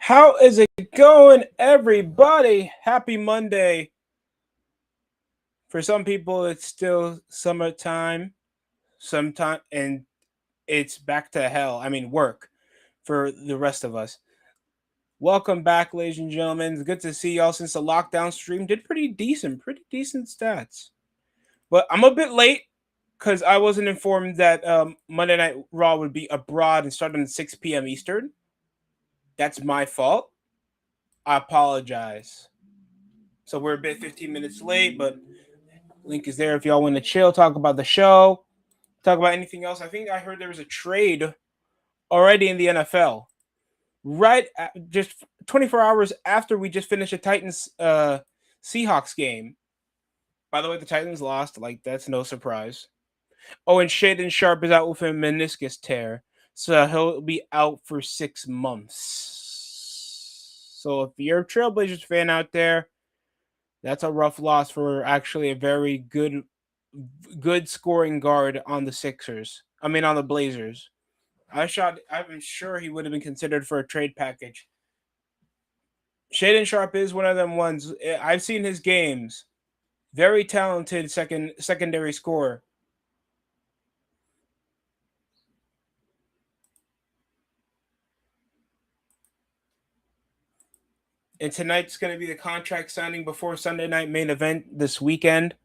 How is it going, everybody? Happy Monday. For some people, it's still summertime, sometime, and it's back to hell. I mean, work for the rest of us. Welcome back, ladies and gentlemen. It's good to see y'all since the lockdown stream did pretty decent stats. But I'm a bit late because I wasn't informed that Monday Night Raw would be abroad and start at 6 p.m. Eastern. That's my fault. I apologize. So we're a bit 15 minutes late, but link is there if y'all want to chill, talk about the show, talk about anything else. I think I heard there was a trade already in the NFL. Just 24 hours after we just finished a Titans Seahawks game. By the way, the Titans lost. Like, that's no surprise. Oh, and Shaden Sharp is out with a meniscus tear. So he'll be out for 6 months. So if you're a Trailblazers fan out there, that's a rough loss for actually a very good scoring guard on the Sixers. I mean on the Blazers. I'm sure he would have been considered for a trade package. Shaden Sharp is one of them ones. I've seen his games. Very talented secondary scorer. And tonight's going to be the contract signing before Sunday night main event this weekend.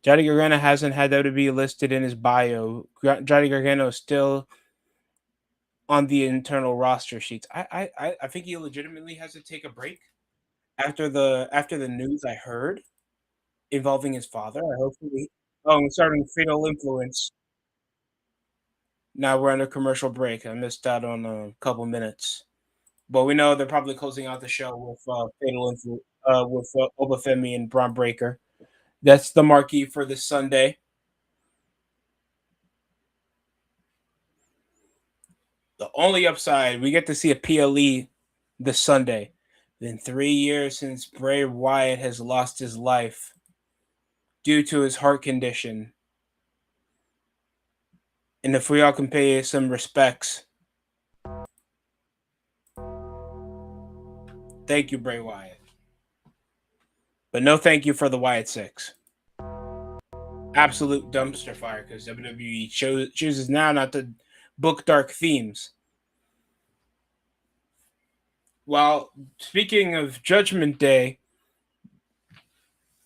Johnny Gargano hasn't had WWE listed in his bio. Johnny Gargano is still on the internal roster sheets. I think he legitimately has to take a break after the news I heard involving his father. I hopefully. Oh, I'm starting Fatal Influence. Now we're under commercial break. I missed out on a couple minutes, but we know they're probably closing out the show with Fatal Influence with Obafemi and Braun Breaker. That's the marquee for this Sunday. The only upside, we get to see a PLE this Sunday. Been 3 years since Bray Wyatt has lost his life due to his heart condition. And if we all can pay some respects, thank you, Bray Wyatt. But no thank you for the Wyatt Six. Absolute dumpster fire because WWE chooses now not to book dark themes. While speaking of Judgment Day,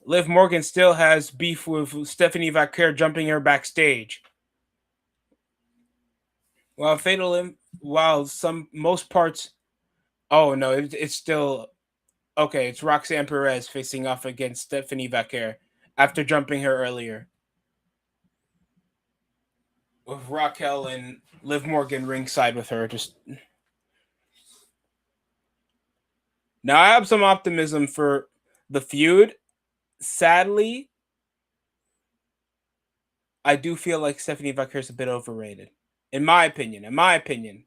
Liv Morgan still has beef with Stephanie Vaquer jumping her backstage. While most parts, oh no, it's still okay. It's Roxanne Perez facing off against Stephanie Vaquer after jumping her earlier, with Raquel and Liv Morgan ringside with her. Just now, I have some optimism for the feud. Sadly, I do feel like Stephanie Vaquer is a bit overrated, in my opinion.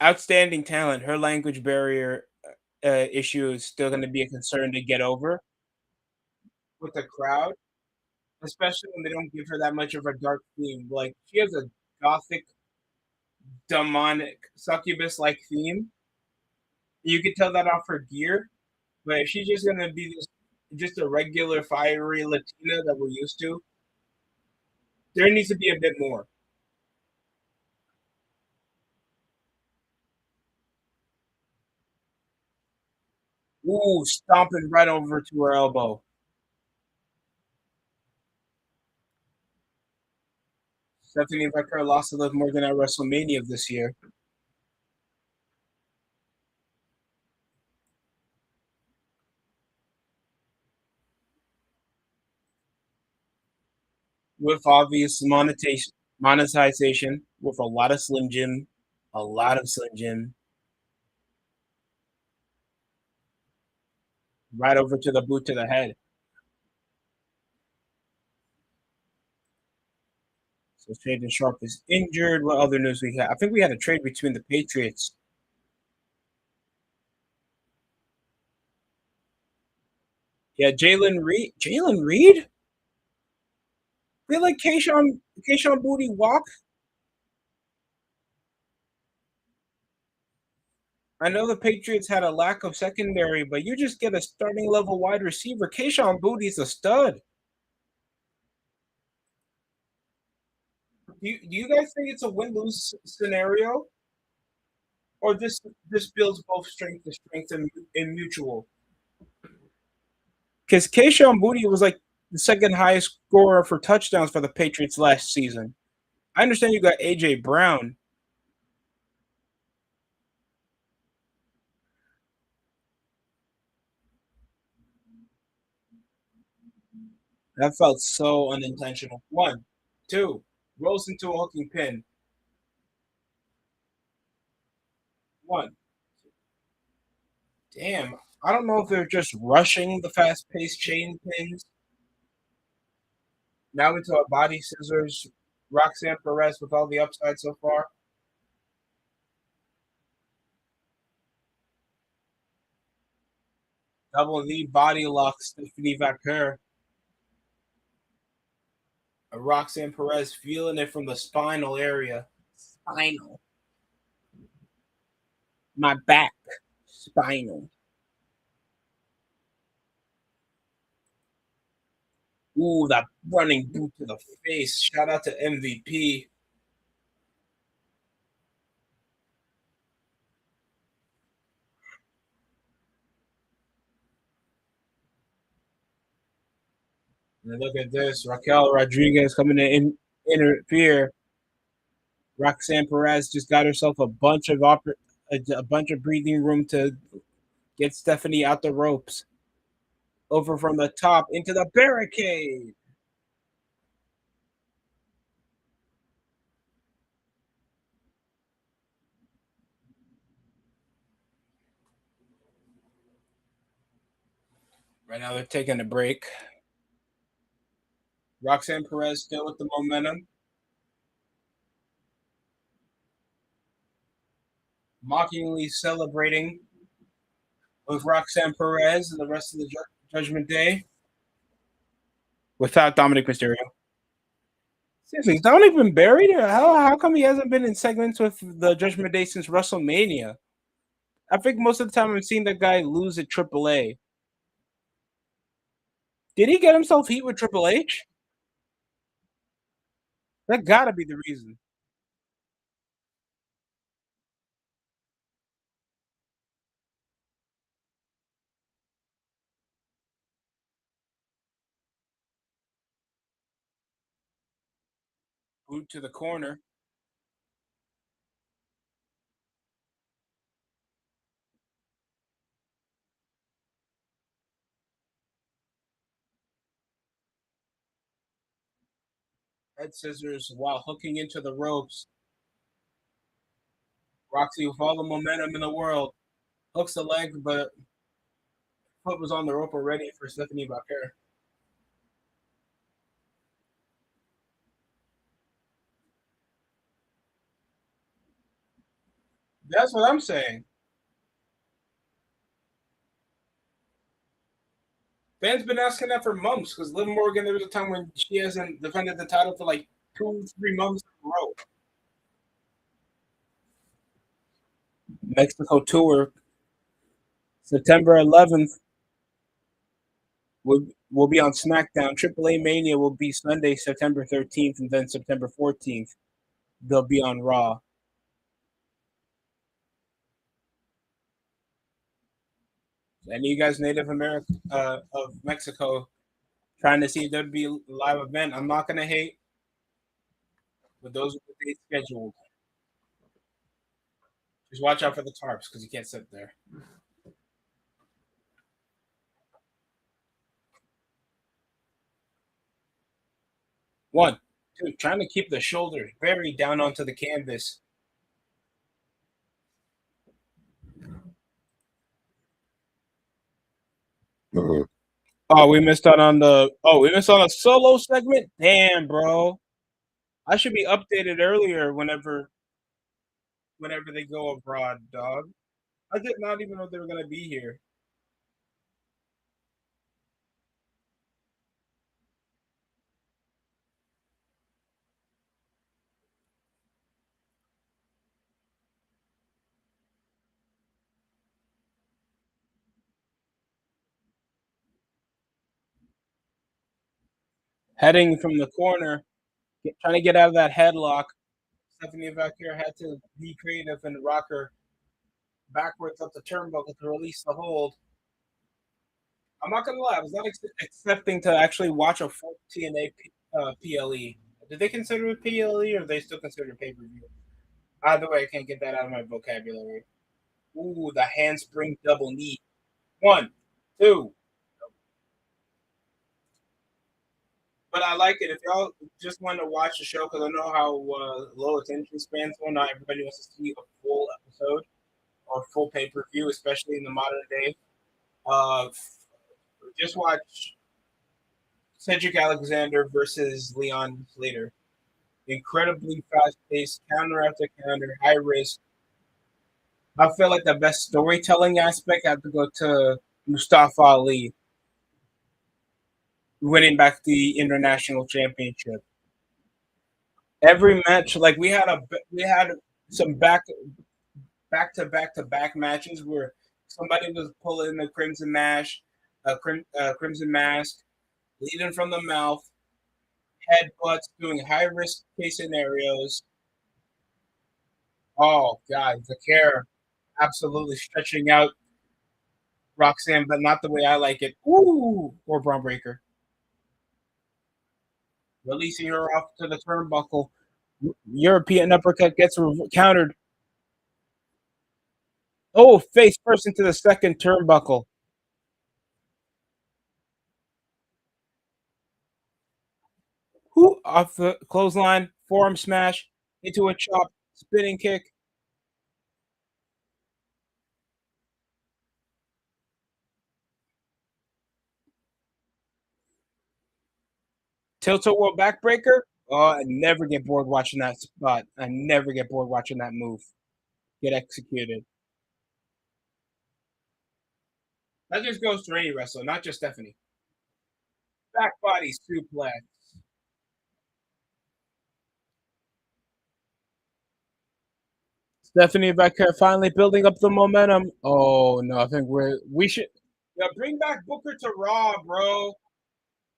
Outstanding talent. Her language barrier issue is still going to be a concern to get over with the crowd, especially when they don't give her that much of a dark theme. Like she has a gothic, demonic, succubus-like theme. You could tell that off her gear, but if she's just gonna be this, just a regular fiery Latina that we're used to, there needs to be a bit more. Ooh, stomping right over to her elbow. Stephanie Becker lost to Liv Morgan at WrestleMania of this year. With obvious monetization, with a lot of Slim Jim, a lot of Slim Jim, right over to the boot to the head. So Shaden Sharp is injured. What other news we had? I think we had a trade between the Patriots. Yeah, Jalen Reed. Jalen Reed? They like Kayshawn Booty walk. I know the Patriots had a lack of secondary, but you just get a starting level wide receiver. Kayshawn Booty's a stud. Do you guys think it's a win lose scenario, or this builds both strength to strength and mutual? Because Kayshawn Booty was like the second highest scorer for touchdowns for the Patriots last season. I understand you got AJ Brown. That felt so unintentional. One, two, rolls into a hooking pin. One, damn. I don't know if they're just rushing the fast paced chain pins. Now into a body scissors. Roxanne Perez with all the upside so far. Double knee body lock Stephanie Vaquer. Roxanne Perez feeling it from the spinal area. Spinal. My back. Spinal. Ooh, that running boot to the face. Shout out to MVP. And look at this. Raquel Rodriguez coming to interfere. Roxanne Perez just got herself a bunch of breathing room to get Stephanie out the ropes. Over from the top into the barricade. Right now they're taking a break. Roxanne Perez still with the momentum. Mockingly celebrating with Roxanne Perez and the rest of the Judgment Day without Dominic Mysterio. Seriously, is Dominic been buried? How come he hasn't been in segments with the Judgment Day since WrestleMania? I think most of the time I've seen that guy lose at AAA. Did he get himself heat with Triple H? That gotta be the reason. Boot to the corner. Head scissors while hooking into the ropes. Roxy with all the momentum in the world. Hooks the leg, but foot was on the rope already for Stephanie Baker. That's what I'm saying. Fans been asking that for months because Liv Morgan, there was a time when she hasn't defended the title for like 2, 3 months in a row. Mexico tour, September 11th. Will be on SmackDown. AAA Mania will be Sunday, September 13th, and then September 14th they'll be on Raw. Any of you guys Native American of Mexico trying to see if there'd be a live event? I'm not gonna hate, but those are the dates scheduled. Just watch out for the tarps because you can't sit there. One, two, trying to keep the shoulders very down onto the canvas. Oh, we missed out on the. Oh, we missed on a solo segment. Damn, bro. I should be updated earlier whenever they go abroad, dog. I did not even know they were gonna be here. Heading from the corner, trying to get out of that headlock. Stephanie Vacquier had to be creative and rock her backwards up the turnbuckle to release the hold. I'm not gonna lie, I was not expecting to actually watch a full TNA PLE. Did they consider it PLE or they still consider it pay per view? Either way, I can't get that out of my vocabulary. Ooh, the handspring double knee. One, two. But I like it. If y'all just want to watch the show, because I know how low attention spans are, not everybody wants to see a full episode or full pay per view, especially in the modern day. Uh, just watch Cedric Alexander versus Leon Slater. Incredibly fast paced, counter after counter, high risk. I feel like the best storytelling aspect had to go to Mustafa Ali winning back the international championship. Every match, like we had some back to back matches where somebody was pulling the crimson mask, leading from the mouth, headbutts, doing high risk case scenarios. Oh god, the care absolutely stretching out Roxanne, but not the way I like it. Ooh, or Braun Breaker. Releasing her off to the turnbuckle. European uppercut gets countered. Oh, face first into the second turnbuckle. Who off the clothesline, forearm smash into a chop, spinning kick. Tilt-a-whirl backbreaker. Oh, I never get bored watching that spot. I never get bored watching that move get executed. That just goes to any wrestler, not just Stephanie. Back body suplex. Stephanie Becker finally building up the momentum. Oh no, I think we should bring back Booker to Raw, bro.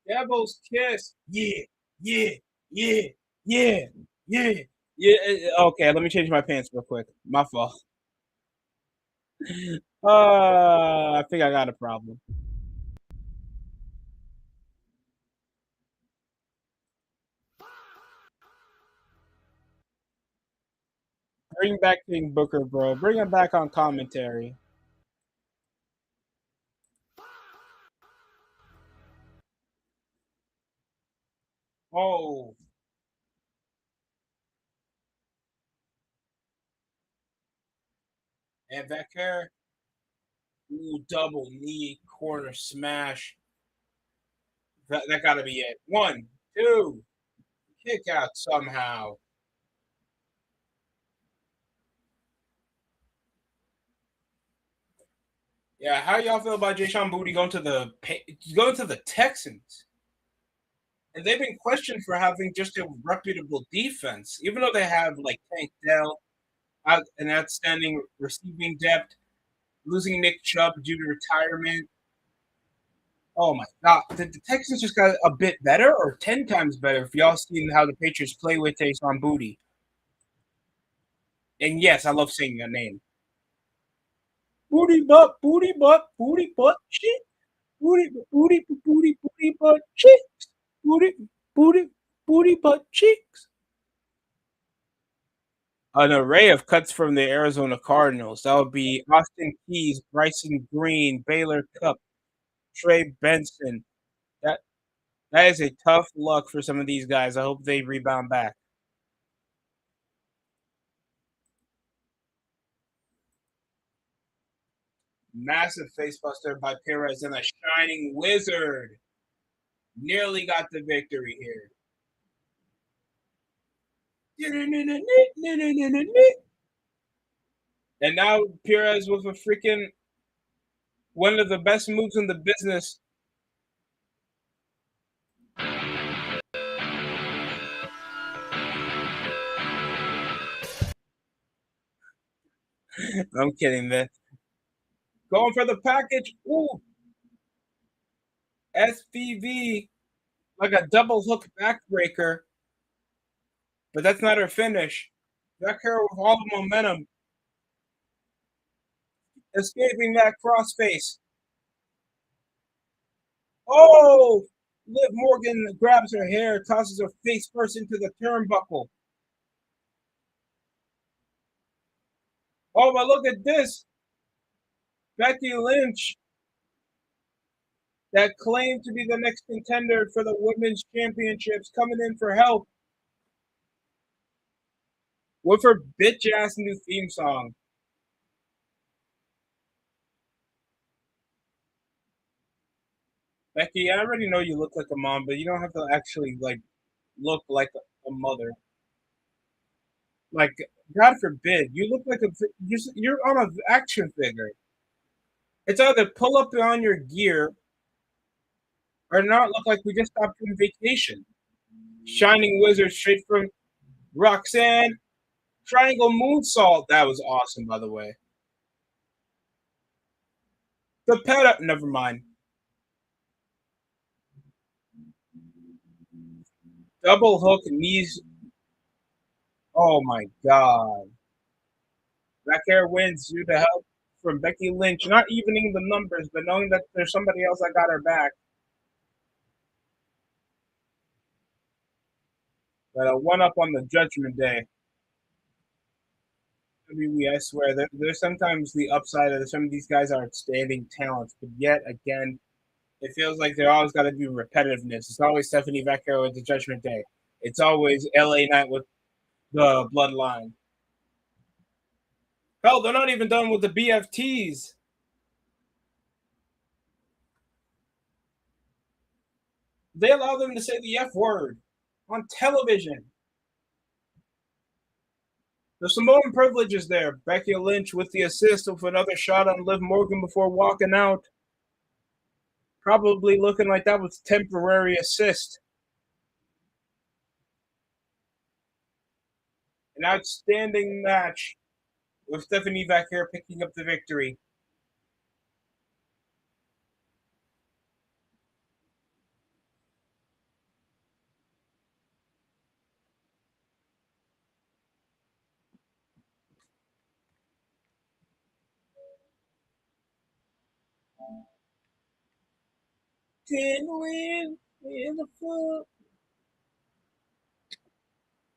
Devil's kiss. Yeah, yeah, yeah, yeah, yeah, yeah. Okay, let me change my pants real quick. My fault. I think I got a problem. Bring back King Booker, bro. Bring him back on commentary. Oh, and Becker. Ooh, double knee corner smash. That got to be it. One, two, kick out somehow. Yeah, how y'all feel about Jay Sean Booty going to the Texans? And they've been questioned for having just a reputable defense, even though they have like Tank Dell. an outstanding receiving depth. Losing Nick Chubb due to retirement. Oh my God, the Texans just got a bit better, or 10 times better. If y'all seen how the Patriots play with Taysom Booty, and yes, I love saying that name. Booty butt, shit. Booty butt, cheeks. Booty, booty, booty butt, cheeks. An array of cuts from the Arizona Cardinals. That would be Austin Keys, Bryson Green, Baylor Cupp, Trey Benson. That that is a tough luck for some of these guys. I hope they rebound back. Massive facebuster by Perez and a shining wizard. Nearly got the victory here. And now Perez with a freaking one of the best moves in the business. I'm kidding, man. Going for the package. Ooh, SVV like a double hook backbreaker, but that's not her finish. Back here with all the momentum, escaping that crossface. Oh, Liv Morgan grabs her hair, tosses her face first into the turnbuckle. Oh, but look at this. Becky Lynch, that claimed to be the next contender for the women's championships, coming in for help with her bitch ass new theme song. Becky, I already know you look like a mom, but you don't have to actually like look like a mother. Like, God forbid, you look like you're on an action figure. It's either pull up on your gear or not look like we just stopped from vacation. Shining Wizard straight from Roxanne. Triangle Moonsault. That was awesome, by the way. The pet up. Never mind. Double hook knees. Oh my God. Black Hair wins due to help from Becky Lynch. Not evening the numbers, but knowing that there's somebody else that got her back. But a one up on the Judgment Day. WWE, I swear, there's sometimes the upside of some of these guys are outstanding talents, but yet again, it feels like they're always got to do repetitiveness. It's always Stephanie Vecchio with the Judgment Day. It's always LA Knight with the Bloodline. Hell, they're not even done with the BFTs. They allow them to say the F word on television. The Samoan privilege is there. Becky Lynch with the assist with another shot on Liv Morgan before walking out. Probably looking like that was temporary assist. An outstanding match with Stephanie Vacquer picking up the victory. Didn't win in the foot.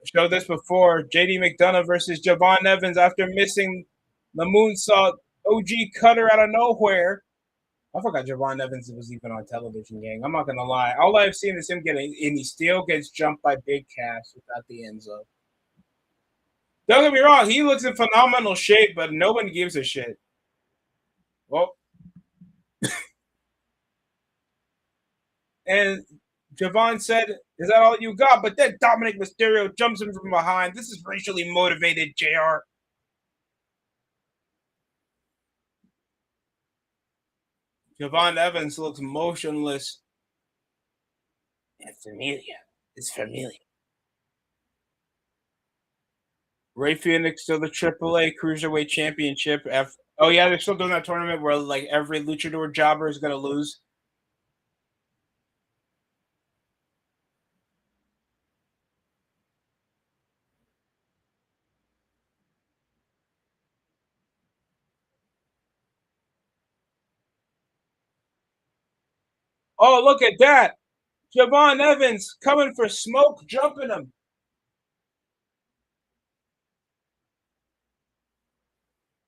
Showed this before. JD McDonough versus Javon Evans after missing the moonsault OG cutter out of nowhere. I forgot Javon Evans was even on television, gang. I'm not gonna lie. All I've seen is him getting, and he still gets jumped by Big Cass without the end zone. Don't get me wrong, he looks in phenomenal shape, but no one gives a shit. Well, and Javon said, "Is that all you got?" But then Dominic Mysterio jumps in from behind. This is racially motivated, JR. Javon Evans looks motionless and familiar. It's familiar. Ray Phoenix still the AAA Cruiserweight Championship. Oh yeah, they're still doing that tournament where like every luchador jobber is gonna lose. Oh, look at that! Javon Evans coming for smoke, jumping him.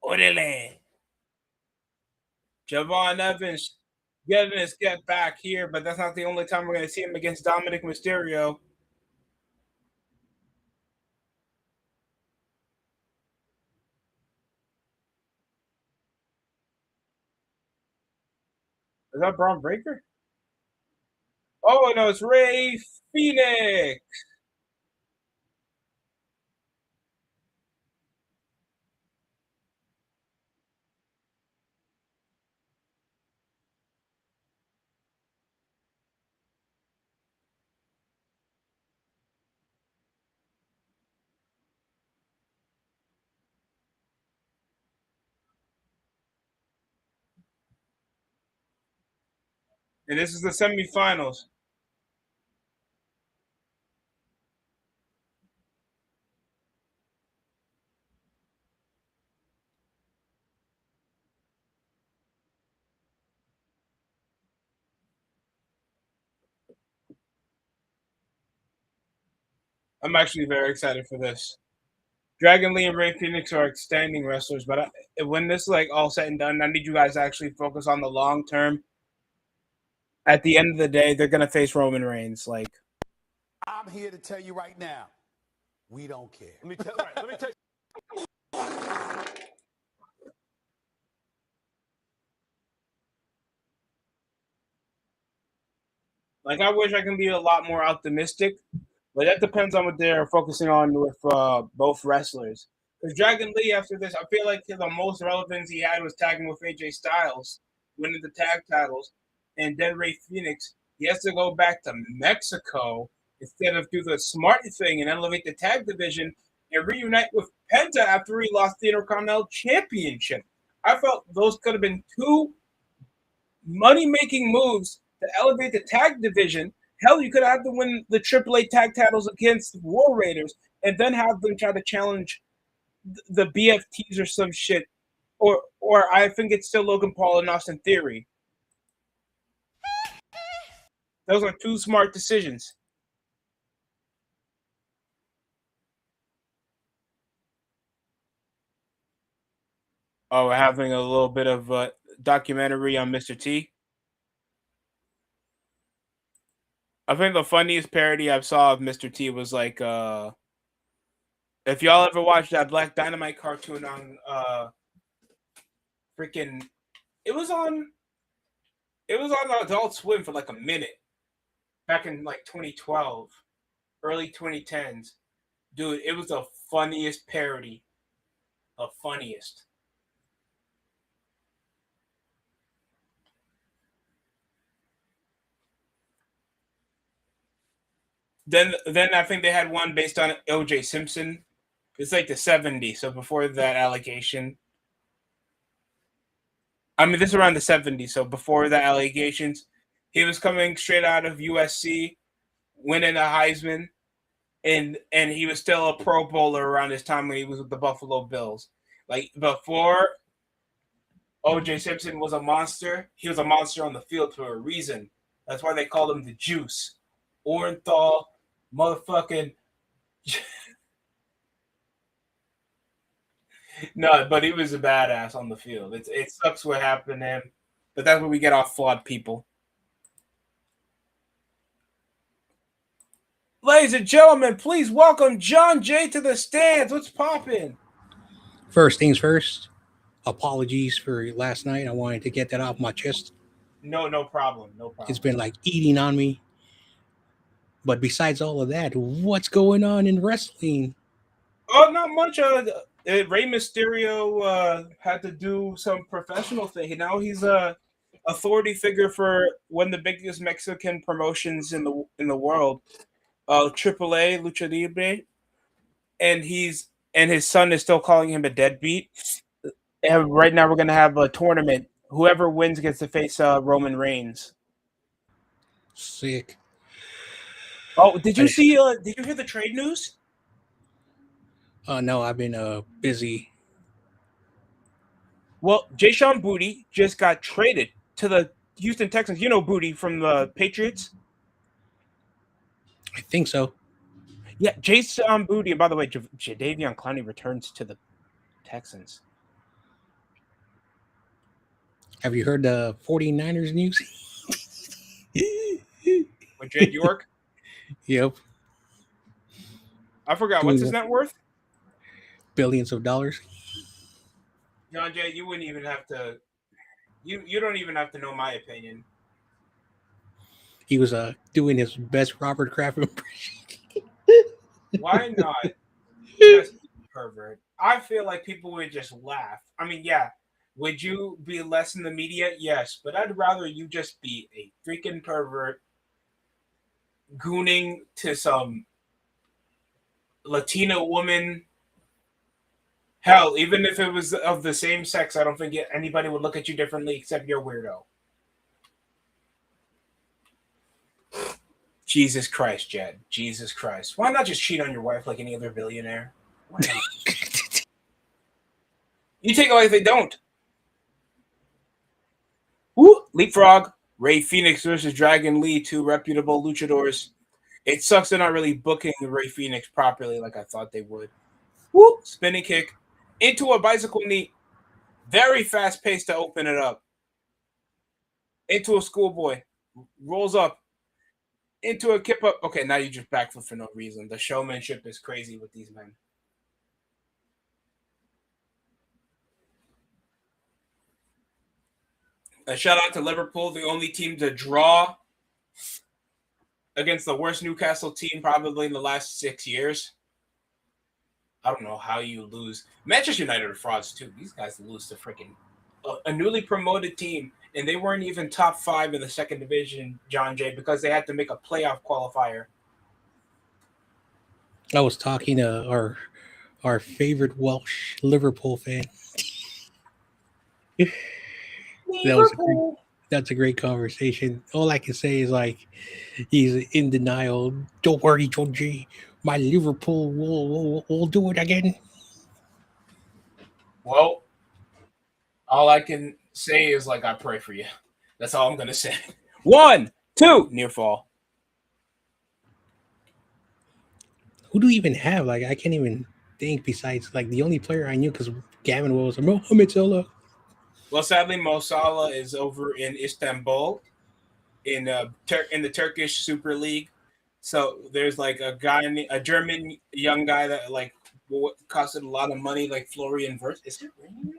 Orale. Javon Evans getting his get back here, but that's not the only time we're going to see him against Dominic Mysterio. Is that Braun Breaker? Oh, no, it's Ray Phoenix. And this is the semifinals. I'm actually very excited for this. Dragon Lee and Ray Phoenix are outstanding wrestlers, but when this is like all said and done, I need you guys to actually focus on the long term. At the end of the day, they're gonna face Roman Reigns. Like, I'm here to tell you right now, we don't care. Let me tell you. I wish I can be a lot more optimistic, but that depends on what they're focusing on with both wrestlers. Because Dragon Lee, after this, I feel like the most relevance he had was tagging with AJ Styles, winning the tag titles, and then Ray Phoenix. He has to go back to Mexico instead of do the smart thing and elevate the tag division and reunite with Penta after he lost the Intercontinental Championship. I felt those could have been two money-making moves to elevate the tag division. Hell, you could have them win the AAA tag titles against War Raiders and then have them try to challenge the BFTs or some shit. Or I think it's still Logan Paul and Austin Theory. Those are two smart decisions. Oh, we're having a little bit of a documentary on Mr. T. I think the funniest parody I saw of Mr. T was like, if y'all ever watched that Black Dynamite cartoon on freaking, it was on Adult Swim for like a minute back in like 2012, early 2010s. Dude, it was the funniest parody, the funniest. Then I think they had one based on O.J. Simpson. It's like the 70s, so before that allegation. I mean, this is around the 70s, so before the allegations, he was coming straight out of USC, winning a Heisman, and he was still a Pro Bowler around this time when he was with the Buffalo Bills. Like before O.J. Simpson was a monster, he was a monster on the field for a reason. That's why they called him the Juice. Orenthal, motherfucking. No, but he was a badass on the field. It sucks what happened to him, but that's where we get off flawed people. Ladies and gentlemen, please welcome John Jay to the stands. What's popping? First things first, apologies for last night. I wanted to get that off my chest. No problem. No problem. It's been like eating on me. But besides all of that, what's going on in wrestling? Oh, not much. Rey Mysterio had to do some professional thing. Now he's a authority figure for one of the biggest Mexican promotions in the world, AAA Lucha Libre, and he's and his son is still calling him a deadbeat. And right now, we're gonna have a tournament. Whoever wins gets to face Roman Reigns. Sick. Oh, did you I, see? Did you hear the trade news? no, I've been busy. Well, Jay Sean Booty just got traded to the Houston Texans. You know Booty from the Patriots. I think so. Yeah, Jay Sean Booty. And by the way, Jadeveon Clowney returns to the Texans. Have you heard the 49ers news? With Jed York. Yep. I forgot what's his Doing net worth. billions of dollars. John Jay, you wouldn't even have to. You don't even have to know my opinion. He was doing his best Robert Kraft impression. Why not? Just pervert. I feel like people would just laugh. I mean, yeah. Would you be less in the media? Yes, but I'd rather you just be a freaking pervert gooning to some Latina woman. Hell, even if it was of the same sex, I don't think anybody would look at you differently except you're a weirdo. Jesus Christ, Jed. Jesus Christ. Why not just cheat on your wife like any other billionaire? Why not? You take it like they don't. Woo! Leapfrog. Ray Phoenix versus Dragon Lee, two reputable luchadors. It sucks they're not really booking Ray Phoenix properly like I thought they would. Woo! Spinning kick into a bicycle knee. Very fast pace to open it up. Into a schoolboy. Rolls up. Into a kip up. Okay, now you just backflip for no reason. The showmanship is crazy with these men. A shout out to Liverpool, the only team to draw against the worst Newcastle team probably in the last 6 years. I don't know how you lose. Manchester United are frauds too. These guys lose to freaking a newly promoted team, and they weren't even top 5 in the second division, John Jay, because they had to make a playoff qualifier. I was talking to our favorite Welsh Liverpool fan. That was a great, that's a great conversation. All I can say is like he's in denial. Don't worry, John G. My Liverpool will do it again. Well, all I can say is like I pray for you. That's all I'm gonna say. 1, 2, near fall. Who do we even have? Like I can't even think besides like the only player I knew because Gavin was Mohamed Salah. Well, sadly, Mo Salah is over in Istanbul in in the Turkish Super League. So there's like a German young guy that like costed a lot of money, like Florian Wirtz. Is it raining?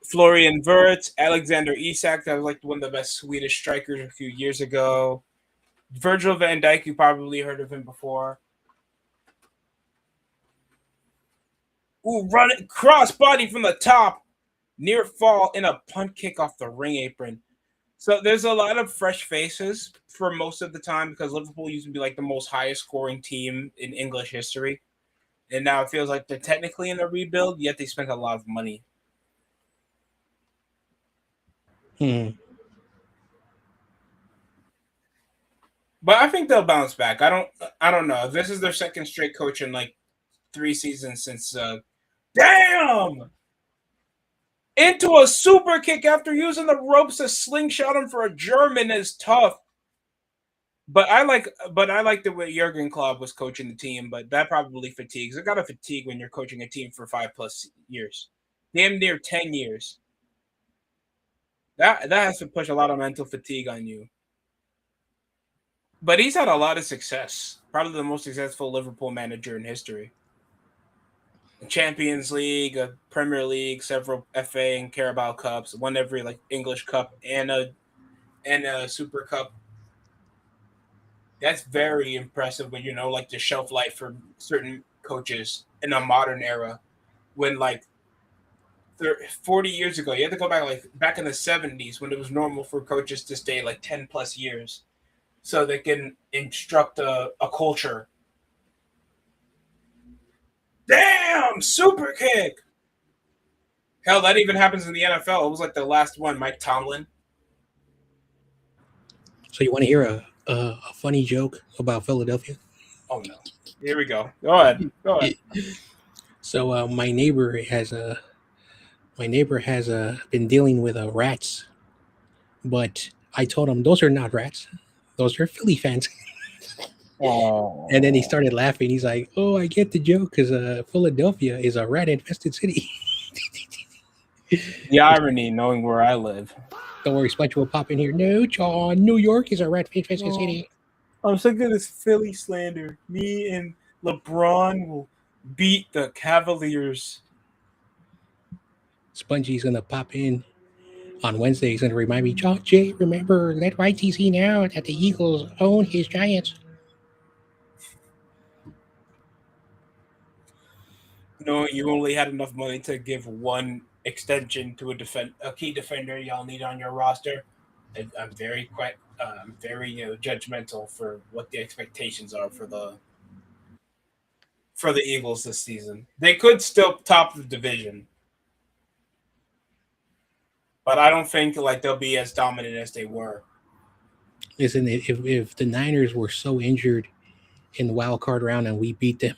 Florian Wirtz, Alexander Isak, that was like one of the best Swedish strikers a few years ago. Virgil van Dijk, you probably heard of him before. Ooh, run it, cross body from the top, near fall in a punt kick off the ring apron. So there's a lot of fresh faces for most of the time because Liverpool used to be like the most highest scoring team in English history. And now it feels like they're technically in a rebuild, yet they spent a lot of money. But I think they'll bounce back. I don't know. This is their second straight coach in like 3 seasons since damn! Into a super kick after using the ropes to slingshot him for a German is tough. But I like the way Jurgen Klopp was coaching the team, but that probably fatigues. It got to fatigue when you're coaching a team for 5+ years. Damn near 10 years. That has to push a lot of mental fatigue on you. But he's had a lot of success. Probably the most successful Liverpool manager in history. A Champions League, a Premier League, several FA and Carabao Cups, won every like English Cup and a Super Cup. That's very impressive when you know like the shelf life for certain coaches in a modern era. When like 40 years ago, you had to go back in the 70s when it was normal for coaches to stay like 10+ years so they can instruct a culture. Damn, super kick. Hell, that even happens in the NFL. It was like the last one, Mike Tomlin. So you want to hear a funny joke about Philadelphia? Oh no. Here we go. Go ahead. Go ahead. So my neighbor has been dealing with rats, but I told him those are not rats, those are Philly fans. And then he Oh. started laughing. He's like, "Oh, I get the joke because Philadelphia is a rat-infested city." The irony, knowing where I live. Don't worry, Sponge will pop in here. No, John, New York is a rat-infested Oh, city. I'm sick of this Philly slander. Me and LeBron will beat the Cavaliers. Spongey's gonna pop in on Wednesday. He's gonna remind me, John Jay, remember, let YTC know that the Eagles own his Giants. Knowing you only had enough money to give one extension to a key defender y'all need on your roster. I'm very quite very judgmental for what the expectations are for the Eagles this season. They could still top the division, but I don't think like they'll be as dominant as they were. Listen, if the Niners were so injured in the wild card round and we beat them,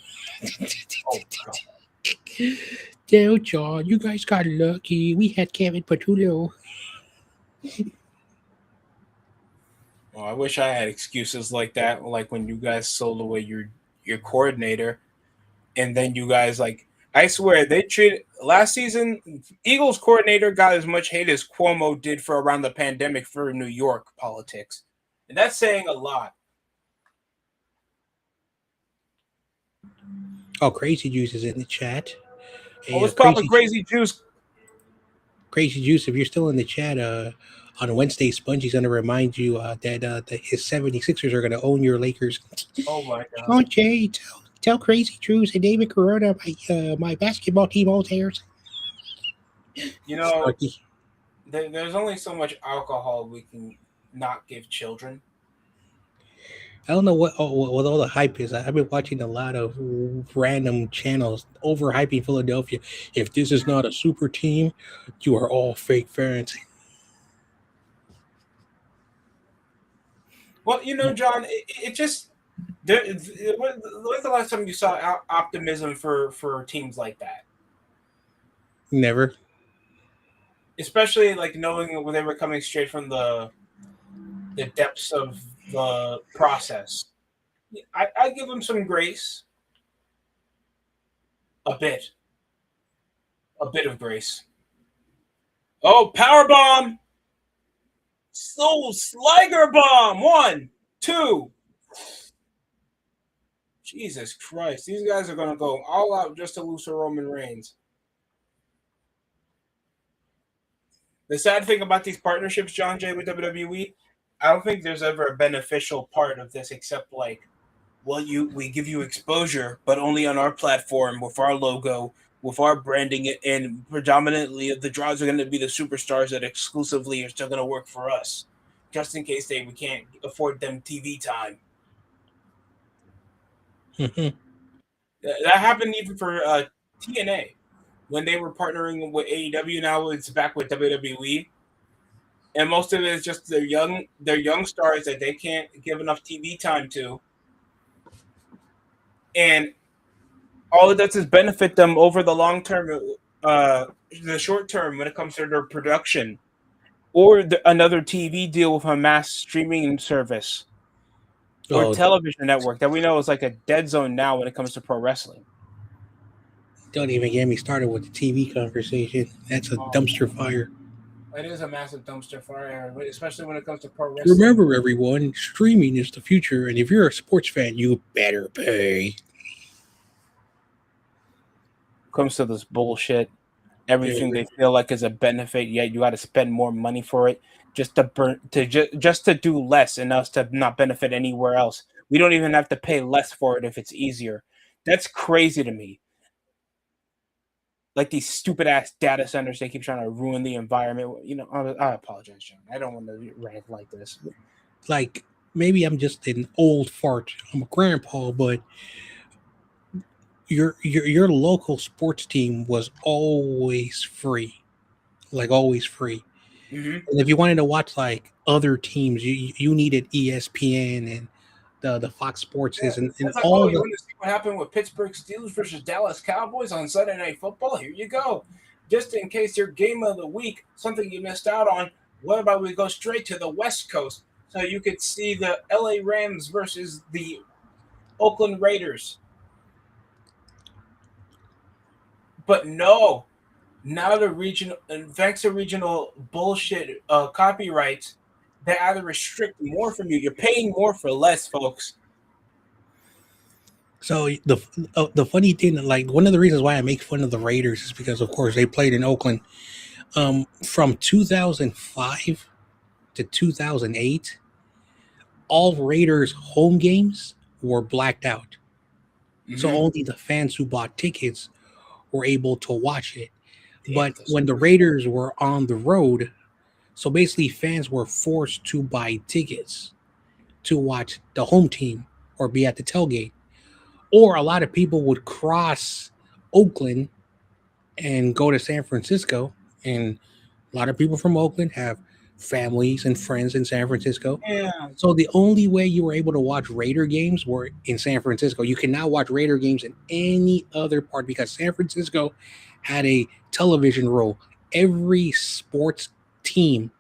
Oh god. no, John, you guys got lucky. We had Kevin Patullo. Well, I wish I had excuses like that, like when you guys sold away your coordinator, and then you guys like I swear they treated last season Eagles coordinator got as much hate as Cuomo did for around the pandemic for New York politics, and that's saying a lot. Oh, Crazy Juice is in the chat. Oh, Hey, what's popping, Crazy Crazy Juice? Crazy Juice, if you're still in the chat, on Wednesday, Spongy's going to remind you that his 76ers are going to own your Lakers. Oh my god! Sean Jay, tell Crazy Juice and David Corona my basketball team owns theirs. You know, Snarky. there's only so much alcohol we can not give children. I don't know what all the hype is. I've been watching a lot of random channels overhyping Philadelphia. If this is not a super team, you are all fake fans. Well, John, it just when's the last time you saw optimism for teams like that? Never. Especially like knowing when they were coming straight from the depths of the process. I give them some grace, a bit, a bit of grace. Oh, power bomb! So Sliger bomb! 1, 2. Jesus Christ, these guys are gonna go all out just to lose to Roman Reigns. The sad thing about these partnerships, John Jay, with WWE, I don't think there's ever a beneficial part of this except like, well, we give you exposure, but only on our platform with our logo, with our branding, and predominantly the draws are going to be the superstars that exclusively are still going to work for us, just in case we can't afford them TV time. Mhm. That happened even for TNA when they were partnering with AEW. Now it's back with WWE. And most of it is just their young stars that they can't give enough TV time to, and all it does is benefit them over the long term, the short term when it comes to their production, or another TV deal with a mass streaming service or Oh, television network that we know is like a dead zone now when it comes to pro wrestling. don't even get me started with the TV conversation. That's a Oh, dumpster fire. it is a massive dumpster fire, especially when it comes to pro wrestling. Remember, everyone, streaming is the future, and if you're a sports fan, you better pay. Comes to this bullshit. Yeah. Everything they feel like is a benefit, yet you got to spend more money for it just to just to do less and us to not benefit anywhere else. We don't even have to pay less for it if it's easier. That's crazy to me. Like these stupid ass data centers, they keep trying to ruin the environment. I apologize, John. I don't want to rant like this. Like, maybe I'm just an old fart. I'm a grandpa, but your local sports team was always free, like always free. Mm-hmm. And if you wanted to watch like other teams, you needed ESPN and the Fox Sports Yeah, and it's like, all oh, you the. want to see what happened with Pittsburgh Steelers versus Dallas Cowboys on Sunday Night Football? Here you go. Just in case your game of the week, something you missed out on, what about we go straight to the West Coast so you could see the LA Rams versus the Oakland Raiders? But no, now the regional, and thanks to regional bullshit copyrights, they either restrict more from you. You're paying more for less, folks. So the funny thing, like one of the reasons why I make fun of the Raiders is because, of course, they played in Oakland from 2005 to 2008. All Raiders home games were blacked out, so Mm-hmm. only the fans who bought tickets were able to watch it. Damn, But that's when the Raiders were on the road, so basically fans were forced to buy tickets to watch the home team or be at the tailgate. Or a lot of people would cross Oakland and go to San Francisco. And a lot of people from Oakland have families and friends in San Francisco. yeah. So the only way you were able to watch Raider games were in San Francisco. You can now watch Raider games in any other part because San Francisco had a television role. Every sports team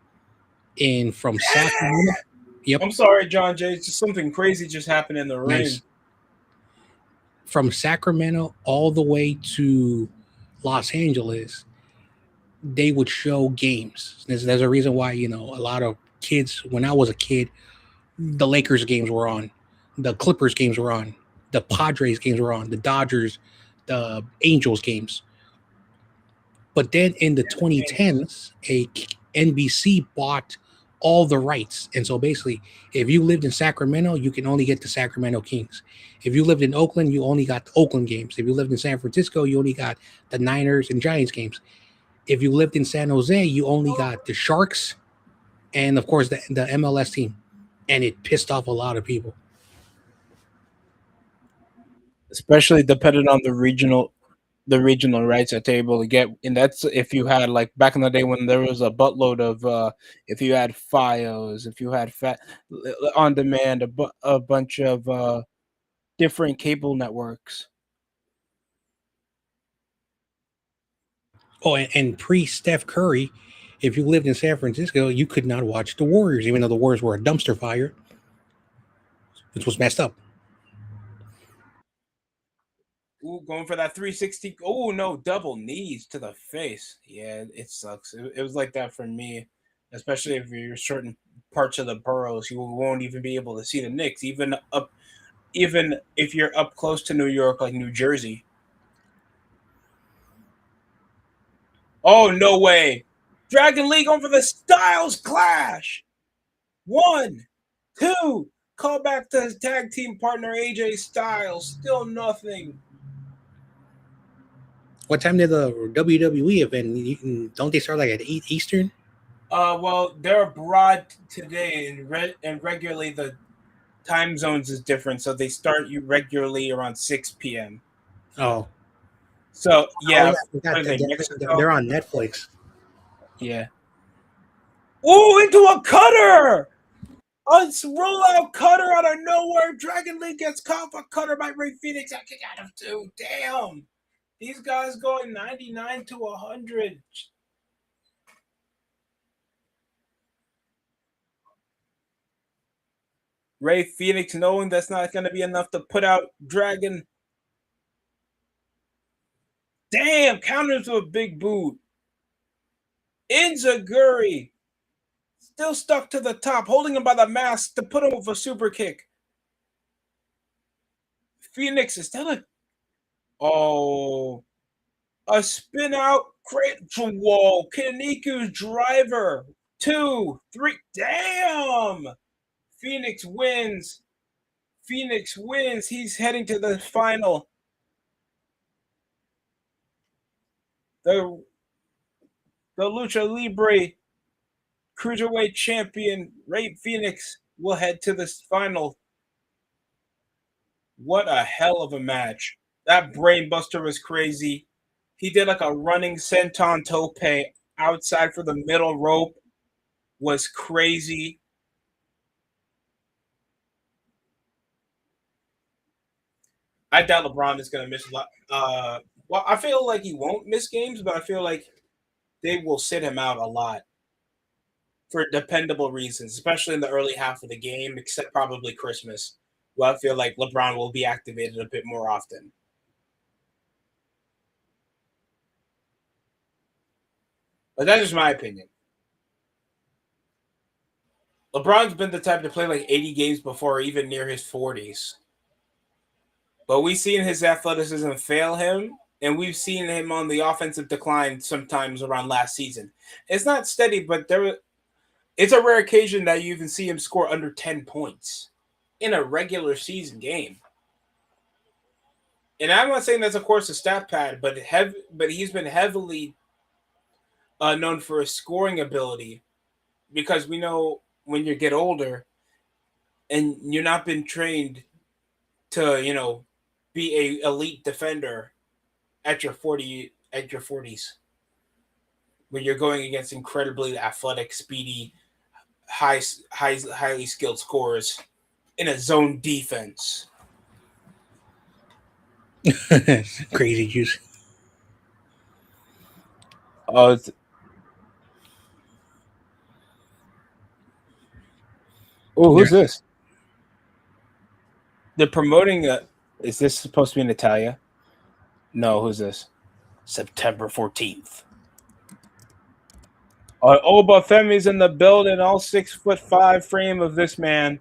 in from Sacramento. Yep, I'm sorry, John Jay. Just something crazy just happened in the ring. nice. From Sacramento all the way to Los Angeles, they would show games. There's a reason why a lot of kids. When I was a kid, the Lakers games were on, the Clippers games were on, the Padres games were on, the Dodgers, the Angels games. But then in the 2010s, a NBC bought all the rights. And so basically, if you lived in Sacramento, you can only get the Sacramento Kings. If you lived in Oakland, you only got the Oakland games. If you lived in San Francisco, you only got the Niners and Giants games. If you lived in San Jose, you only got the Sharks and, of course, the MLS team. And it pissed off a lot of people. Especially depending on the regional rights that they're able to get. And that's if you had like back in the day when there was a buttload of if you had Fios, if you had fat on demand, a bunch of different cable networks. Oh, and pre Steph Curry, if you lived in San Francisco, you could not watch the Warriors, even though the Warriors were a dumpster fire, which was messed up. Ooh, going for that 360. Oh no, double knees to the face. Yeah, it sucks. It was like that for me, especially if you're certain parts of the boroughs, you won't even be able to see the Knicks, even if you're up close to New York, like New Jersey. Oh no way! Dragon League going for the Styles Clash. 1, 2. Call back to his tag team partner AJ Styles. Still nothing. What time did the WWE event? Don't they start like at 8 Eastern? Well, they're abroad today, and regularly the time zones is different, so they start you regularly around 6 p.m. Oh, So oh yeah, yeah, I forgot what are that they, they're Mexico? on Netflix. Yeah. Oh, into a cutter! A rollout cutter out of nowhere. Dragon League gets caught a cutter by Ray Phoenix. I kick out of two. Damn. These guys going 99 to 100. Ray Phoenix knowing that's not going to be enough to put out Dragon. Damn, counters to a big boot. Inzaguri still stuck to the top, holding him by the mask to put him with a super kick. Phoenix is still a oh a spin out great whoa Kaneku's driver 2, 3 damn Phoenix wins. Phoenix wins. He's heading to the final. The the Lucha Libre Cruiserweight champion Ray Phoenix will head to this final. What a hell of a match. That brainbuster was crazy. He did like a running senton tope outside for the middle rope. Was crazy. I doubt LeBron is going to miss a lot. Well, I feel like he won't miss games, but I feel like they will sit him out a lot for dependable reasons, especially in the early half of the game, except probably Christmas. Well, I feel like LeBron will be activated a bit more often. But that's just my opinion. LeBron's been the type to play like 80 games before, even near his 40s. But we've seen his athleticism fail him, and we've seen him on the offensive decline sometimes around last season. It's not steady, but it's a rare occasion that you even see him score under 10 points in a regular season game. And I'm not saying that's, of course, a stat pad, but he's been heavily known for his scoring ability because we know when you get older and you're not been trained to, be a elite defender at your 40s when you're going against incredibly athletic, speedy, highly skilled scorers in a zone defense. Crazy juice. Oh, Yeah. who's this? They're promoting a. Is this supposed to be Natalia? No, who's this? September 14th. Obafemi's in the building, all 6'5" frame of this man.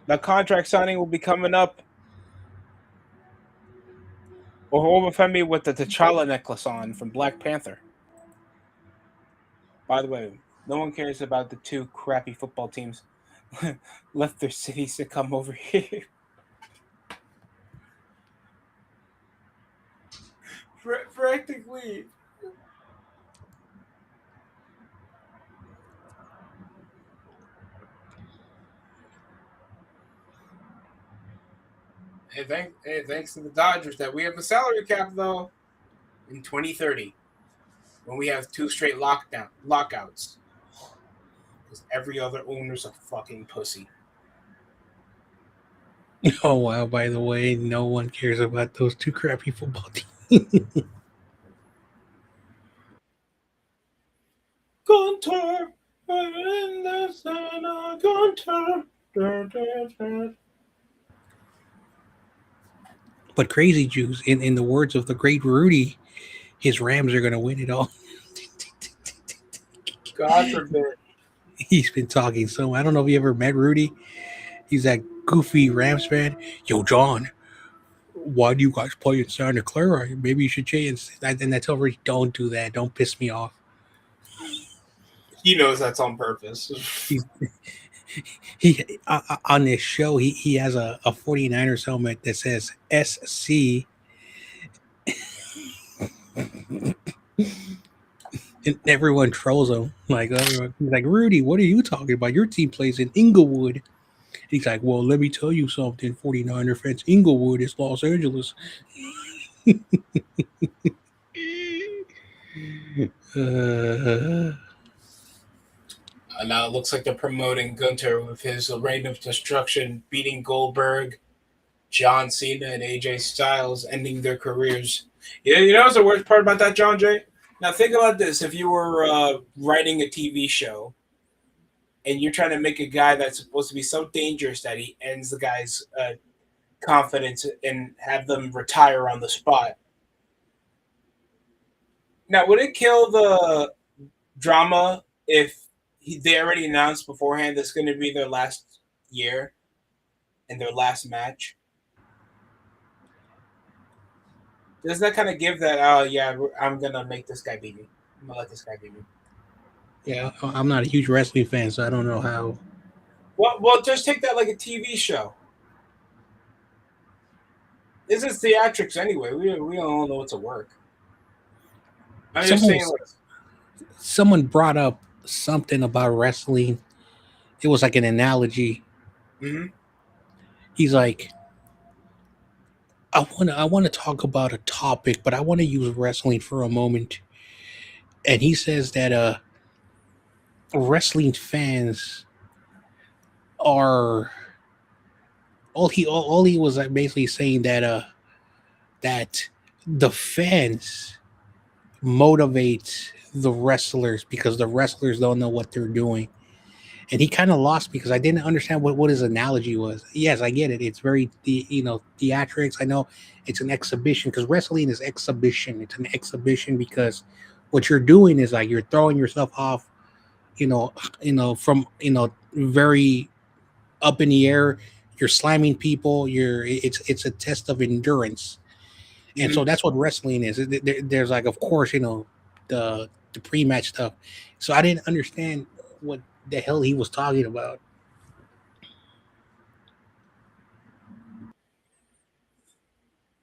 The contract signing will be coming up. Or Obafemi with the T'Challa necklace on from Black Panther. By the way, no one cares about the two crappy football teams left their cities to come over here. Practically. Thanks to the Dodgers that we have a salary cap though in 2030 when we have two straight lockouts because every other owner's a fucking pussy. Oh wow! By the way, no one cares about those two crappy football teams. Gunter, in the center, Gunter. But crazy Jews, in the words of the great Rudy, his Rams are going to win it all. God forbid. He's been talking so. I don't know if you ever met Rudy. He's that goofy Rams fan. Yo, John, why do you guys play in Santa Clara? Maybe you should change. And I tell Rudy, don't do that. Don't piss me off. He knows that's on purpose. He's, he on this show, he has a 49ers helmet that says SC. And everyone trolls him. He's like, Rudy, what are you talking about? Your team plays in Inglewood. He's like, well, let me tell you something, 49er fans. Inglewood is Los Angeles. Now it looks like they're promoting Gunter with his reign of destruction, beating Goldberg, John Cena, and AJ Styles, ending their careers. Yeah, you know what's the worst part about that, John Jay? Now think about this: if you were writing a TV show and you're trying to make a guy that's supposed to be so dangerous that he ends the guy's confidence and have them retire on the spot. Now, would it kill the drama if they already announced beforehand this is going to be their last year and their last match? Does that kind of give that? Oh yeah, I'm gonna make this guy beat me. I'm gonna let this guy beat me. Yeah, I'm not a huge wrestling fan, so I don't know how. Well, just take that like a TV show. This is theatrics anyway. We all know it's a work. I'm just Someone, saying, like, someone brought up something about wrestling. It was like an analogy. mm-hmm. He's like, I wanna talk about a topic, but I want to use wrestling for a moment. And he says that wrestling fans are all he was basically saying that the fans motivate the wrestlers because the wrestlers don't know what they're doing. And he kind of lost because I didn't understand what his analogy was. Yes, I get it. It's very theatrics. I know it's an exhibition because wrestling is exhibition. It's an exhibition because what you're doing is like you're throwing yourself off, from very up in the air. You're slamming people. It's a test of endurance, and Mhm. so that's what wrestling is. There's like, of course, the pre-match stuff. So I didn't understand what the hell he was talking about.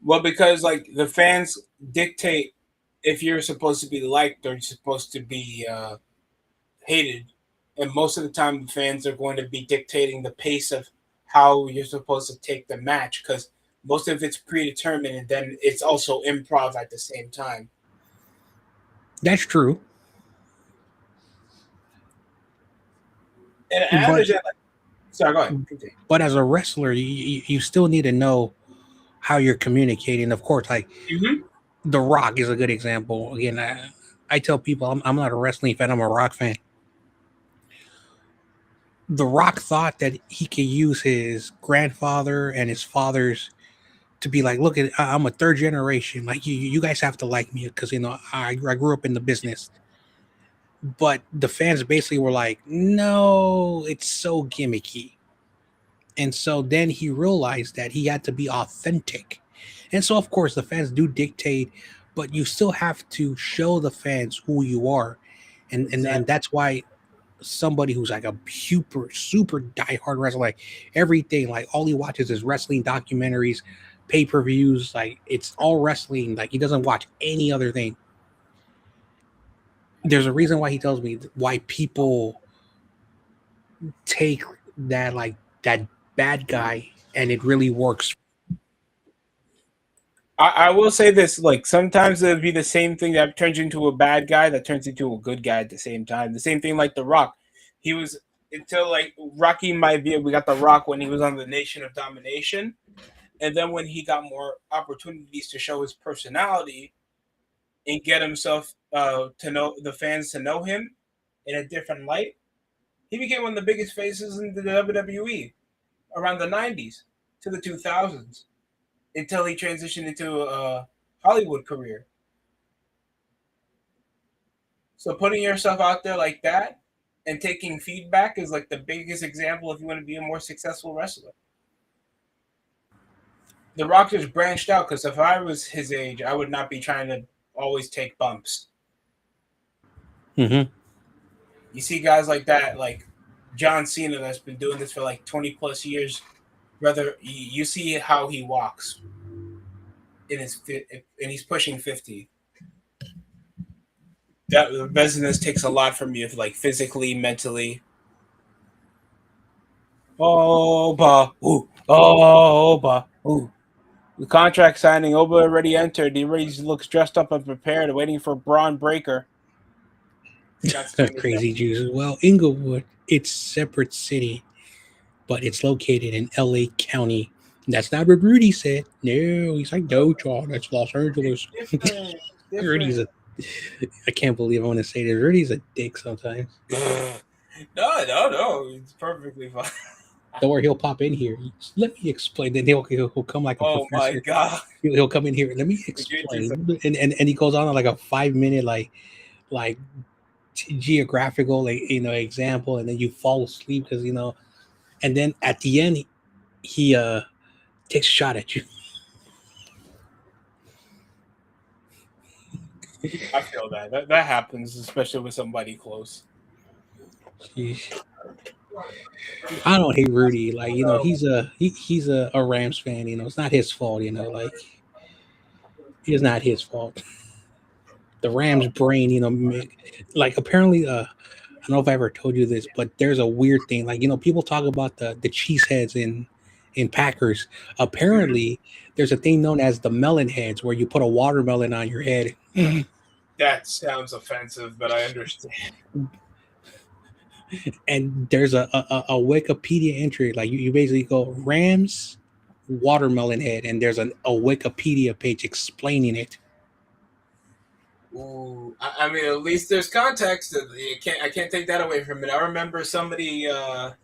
Well, because like the fans dictate if you're supposed to be liked or you're supposed to be hated, and most of the time the fans are going to be dictating the pace of how you're supposed to take the match because most of it's predetermined, and then it's also improv at the same time. That's true, And I but understand. Like, sorry, go ahead. Continue. as a wrestler, you still need to know how you're communicating. Of course, like Mm-hmm. The Rock is a good example. Again, I tell people I'm not a wrestling fan. I'm a rock fan. The Rock thought that he could use his grandfather and his father's to be like, look, I'm a third generation. Like you guys have to like me because I grew up in the business. But the fans basically were like, no, it's so gimmicky. And so then he realized that he had to be authentic. And so, of course, the fans do dictate, but you still have to show the fans who you are. And Exactly. that's why somebody who's like a super diehard wrestler, like everything, like all he watches is wrestling documentaries, pay-per-views, like it's all wrestling, like he doesn't watch any other thing. There's a reason why he tells me why people take that like that bad guy and it really works. I will say this: like sometimes it'll be the same thing that turns you into a bad guy that turns into a good guy at the same time. The same thing like The Rock. He was until like Rocky might be. We got The Rock when he was on the Nation of Domination, and then when he got more opportunities to show his personality and get himself to know the fans to know him in a different light, he became one of the biggest faces in the WWE around the '90s to the 2000s until he transitioned into a Hollywood career. So putting yourself out there like that and taking feedback is like the biggest example if you want to be a more successful wrestler. The Rock just branched out because if I was his age, I would not be trying to always take bumps. Mm-hmm. You see guys like that, like John Cena, that's been doing this for like 20 plus years. Rather, you see how he walks in his and he's pushing 50. That business takes a lot from you, like physically, mentally. Oba, ooh, Oba, ooh. The contract signing, Oba already entered. He already looks dressed up and prepared, waiting for Braun Breaker to catch him in his Crazy Jews. Well, Inglewood, it's separate city, but it's located in LA County. That's not what Rudy said. No, he's like, no, John, that's Los Angeles. different. Rudy's Different. a, I can't believe I want to say this. Rudy's a dick sometimes. No. It's perfectly fine. Don't worry, he'll pop in here. Let me explain. Then he'll come like a Oh my professor. god. He'll come in here. Let me The greatest. explain. And he goes on like a 5 minute like geographical example, and then you fall asleep because and then at the end he takes a shot at you. I feel that. That happens, especially with somebody close. I don't hate Rudy. Like he's a Rams fan. It's not his fault. Like it's not his fault. The Rams brain. Like apparently. I don't know if I ever told you this, but there's a weird thing. Like people talk about the cheeseheads in in Packers. Mhm. Apparently, there's a thing known as the melon heads, where you put a watermelon on your head. That sounds offensive, but I understand. And there's a Wikipedia entry, like you basically go Rams watermelon head, and there's a Wikipedia page explaining it. Ooh, I mean, at least there's context. I can't take that away from it. I remember somebody, a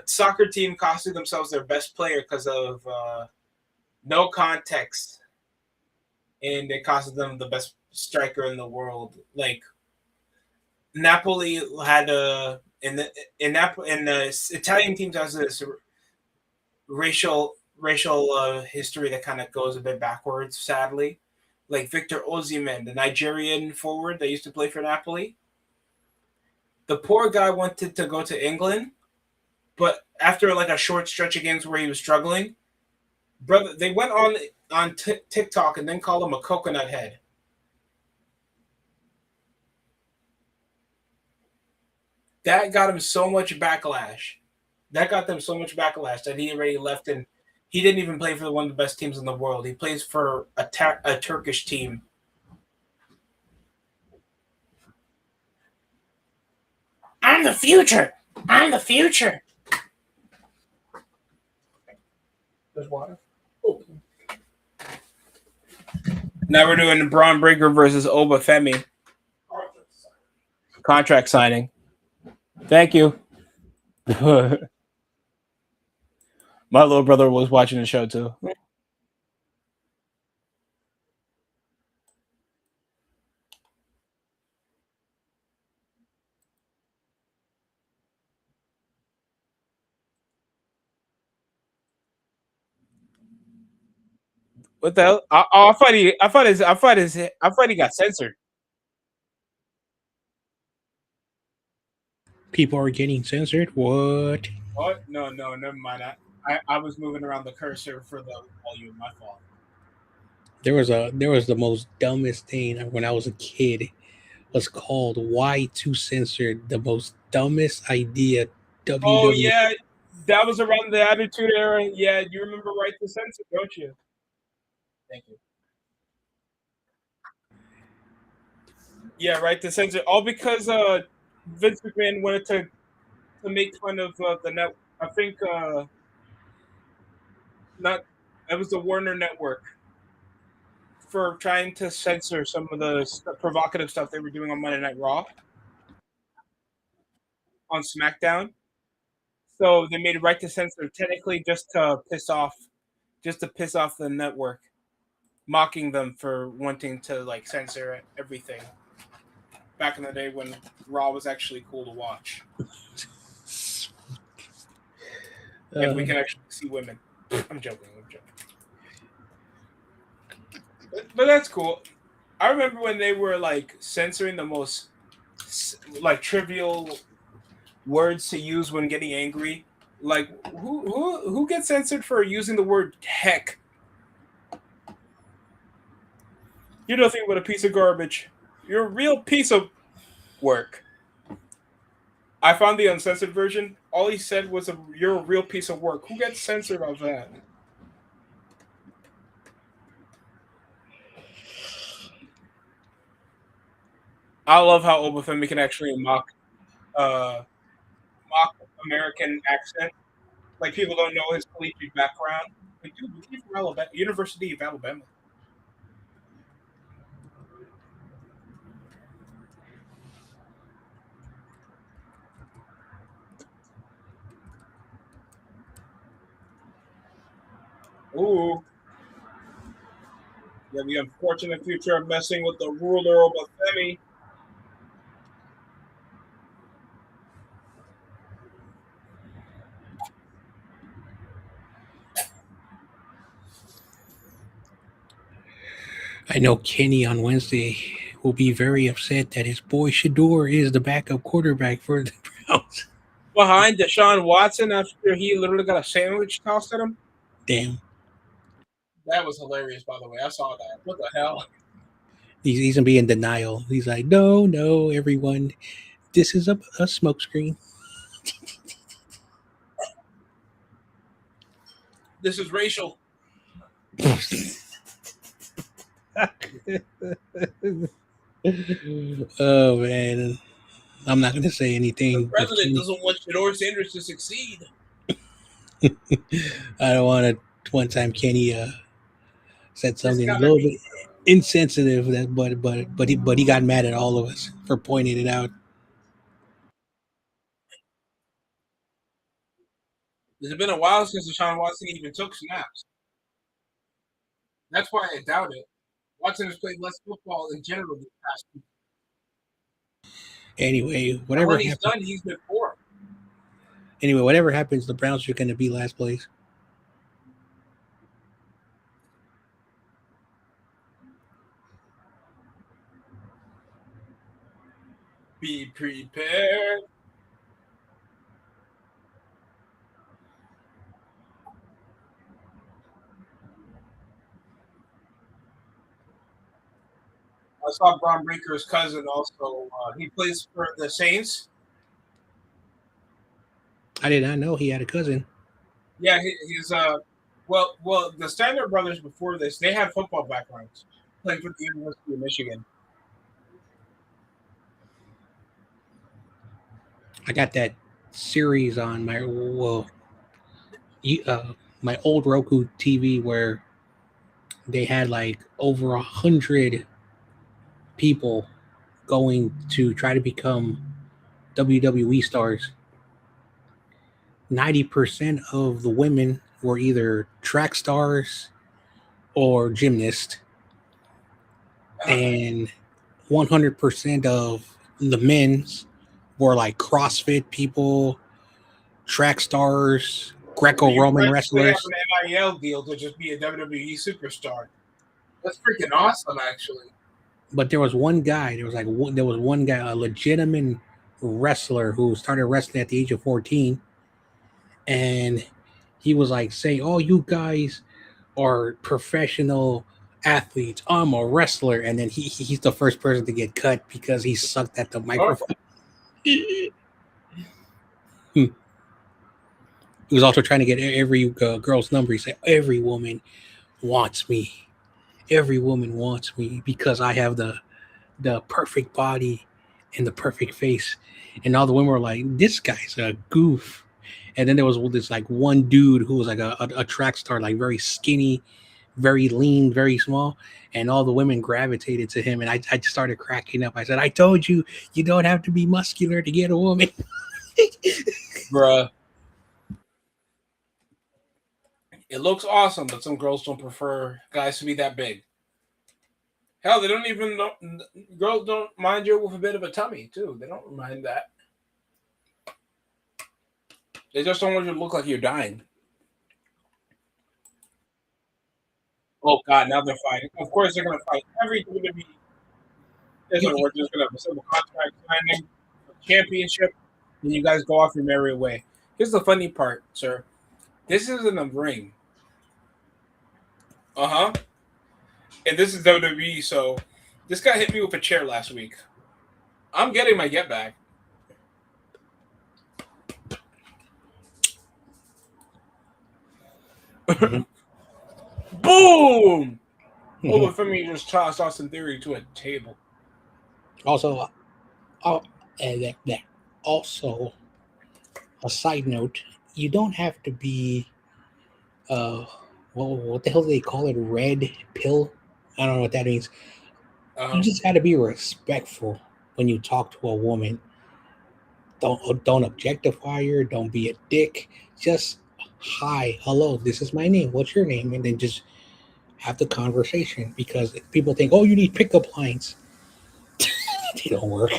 soccer team costed themselves their best player because of no context, and it costed them the best striker in the world. Like Napoli had a in the Italian teams has this racial history that kind of goes a bit backwards, sadly. Like Victor Osimhen, the Nigerian forward that used to play for Napoli. The poor guy wanted to go to England, but after like a short stretch of games where he was struggling, brother, they went on TikTok and then called him a coconut head. That got him so much backlash. That got them so much backlash that he already left, and he didn't even play for one of the best teams in the world. He plays for a Turkish team. I'm the future. I'm the future. There's water. Oh. Now we're doing Braun Breaker versus Obafemi contract signing. Thank you. My little brother was watching the show too. What the hell? I thought he got censored. People are getting censored. What? Oh no, no, never mind. I was moving around the cursor for the volume. My fault. There was the most dumbest thing when I was a kid. Was called "Why Too Censored," the most dumbest idea Oh WWE. yeah, that was around the Attitude Era. Yeah, you remember Right to Censor, don't you? Thank you. Yeah, Right to Censor. All because Vince McMahon wanted to make fun of the net. I think not. It was the Warner Network for trying to censor some of the provocative stuff they were doing on Monday Night Raw on SmackDown. So they made Right to Censor technically just to piss off the network, mocking them for wanting to like censor everything. Back in the day when Raw was actually cool to watch, and we Uh, can actually see women. I'm joking. I'm joking. But that's cool. I remember when they were like censoring the most like trivial words to use when getting angry. Like who gets censored for using the word heck? You're nothing but a piece of garbage. You're a real piece of work. I found the uncensored version. All he said was, "You're a real piece of work." Who gets censored of that? I love how Obafemi can actually uh, mock American accent. Like people don't know his collegiate background. Like, dude, he's from Alabama, University of Alabama. Ooh, yeah, the unfortunate future of messing with the ruler Obafemi. I know Kenny on Wednesday will be very upset that his boy Shador is the backup quarterback for the Browns. Behind Deshaun Watson after he literally got a sandwich tossed at him. Damn, That was hilarious, by the way. I saw that. What the hell? he's gonna be in denial. He's like, no, no, everyone, this is a smokescreen. This is racial. Oh man, I'm not gonna say The anything. If president Kenny, doesn't want Shador Sanders to succeed. I don't want to. One time Kenny said It's something a gotta little be. bit insensitive, that but he got mad at all of us for pointing it out. It's been a while since Deshaun Watson even took snaps. That's why I doubt it. Watson has played less football in general this past week. Anyway, And whatever when he's happened. done, he's been poor. Anyway, whatever happens, the Browns are going to be last place. Be prepared. I saw Braun Breaker's cousin also. He plays for the Saints. I did not know he had a cousin. Yeah, he's well, the Steiner brothers before this, they had football backgrounds, playing for the University of Michigan. I got that series on my my old Roku TV where they had like over 100 people going to try to become WWE stars. 90% of the women were either track stars or gymnasts, and 100% of the men's were like CrossFit people, track stars, So you Greco-Roman practically have wrestlers. an NIL deal to just be a WWE superstar. That's freaking awesome, actually. But there was one guy. There was one guy, a legitimate wrestler who started wrestling at the age of 14, and he was like saying, "Oh, you guys are professional athletes. I'm a wrestler," and then he's the first person to get cut because he sucked at the Oh, microphone. He was also trying to get every girl's number. He said, "Every woman wants me. Every woman wants me because I have the perfect body and the perfect face." And all the women were like, "This guy's a goof." And then there was this like one dude who was like a track star, like very skinny, very lean, very small. And all the women gravitated to him. And I just started cracking up. I said, "I told you, you don't have to be muscular to get a woman." bruh. It looks awesome, but some girls don't prefer guys to be that big. Hell, they don't even know. Girls don't mind you with a bit of a tummy, too. They don't mind that. They just don't want you to look like you're dying. Oh, God, now they're fighting. Of course, they're going to fight. Every WWE is You, going to work. Just going to have a simple contract signing, a championship, and you guys go off your merry way. Here's the funny part, sir. This isn't a ring. Uh huh. And this is WWE, so this guy hit me with a chair last week. I'm getting my get back. Mhm. Boom! Mhm. Over for me just tossed Austin Theory to a table. Also, uh, that also a side note, you don't have to be uh what the hell do they call it? Red pill? I don't know what that means. You Uh-huh. just got to be respectful when you talk to a woman. Don't objectify her. Don't be a dick. Just hi, hello, this is my name. What's your name? And then just have the conversation because people think, oh, you need pickup lines. They don't work.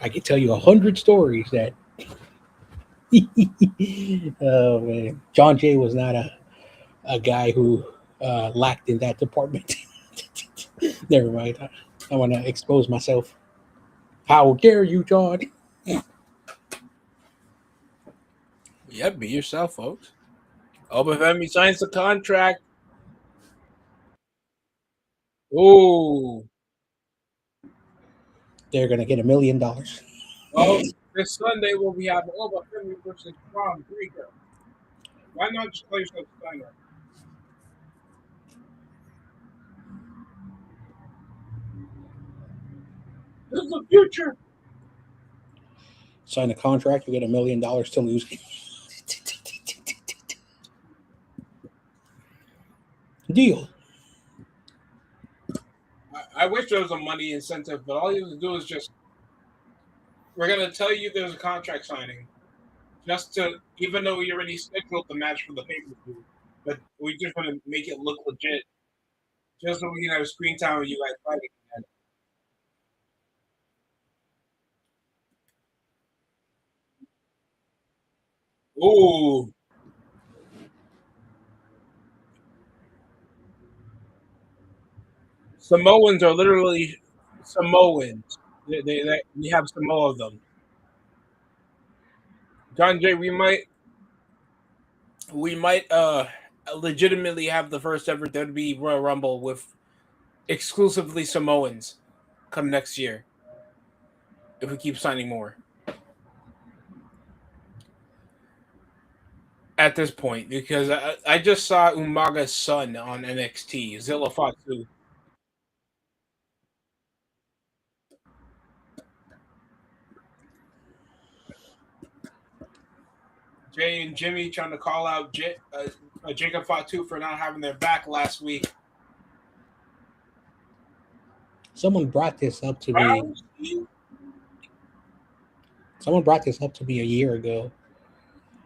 I can tell you 100 stories that oh man, John Jay was not a guy who lacked in that department. Never mind. I want to expose myself. How dare you, John? Yeah, be yourself, folks. Oh, but if he signs the contract. Oh, They're gonna get $1 million. well, this Sunday we'll be having Oba Femi versus Braun Breaker. Why not just call yourself Steiner? This is the future. Sign a contract, you get $1 million to lose. Deal. I wish there was a money incentive, but all you have to do is just we're gonna tell you there's a contract signing, just to even though we already scheduled the match for the pay per view, but we just want to make it look legit, just so we can have screen time with you guys fighting. Ooh, Samoans are literally Samoans. We have Samoa of them. John Jay, we might legitimately have the first ever WWE Royal Rumble with exclusively Samoans come next year if we keep signing more. At this point, because I just saw Umaga's son on NXT, Zilla Fatu. Jay and Jimmy trying to call out Jacob Fatu for not having their back last week. Someone brought this up to me. Wow, Steve. Someone brought this up to me a year ago.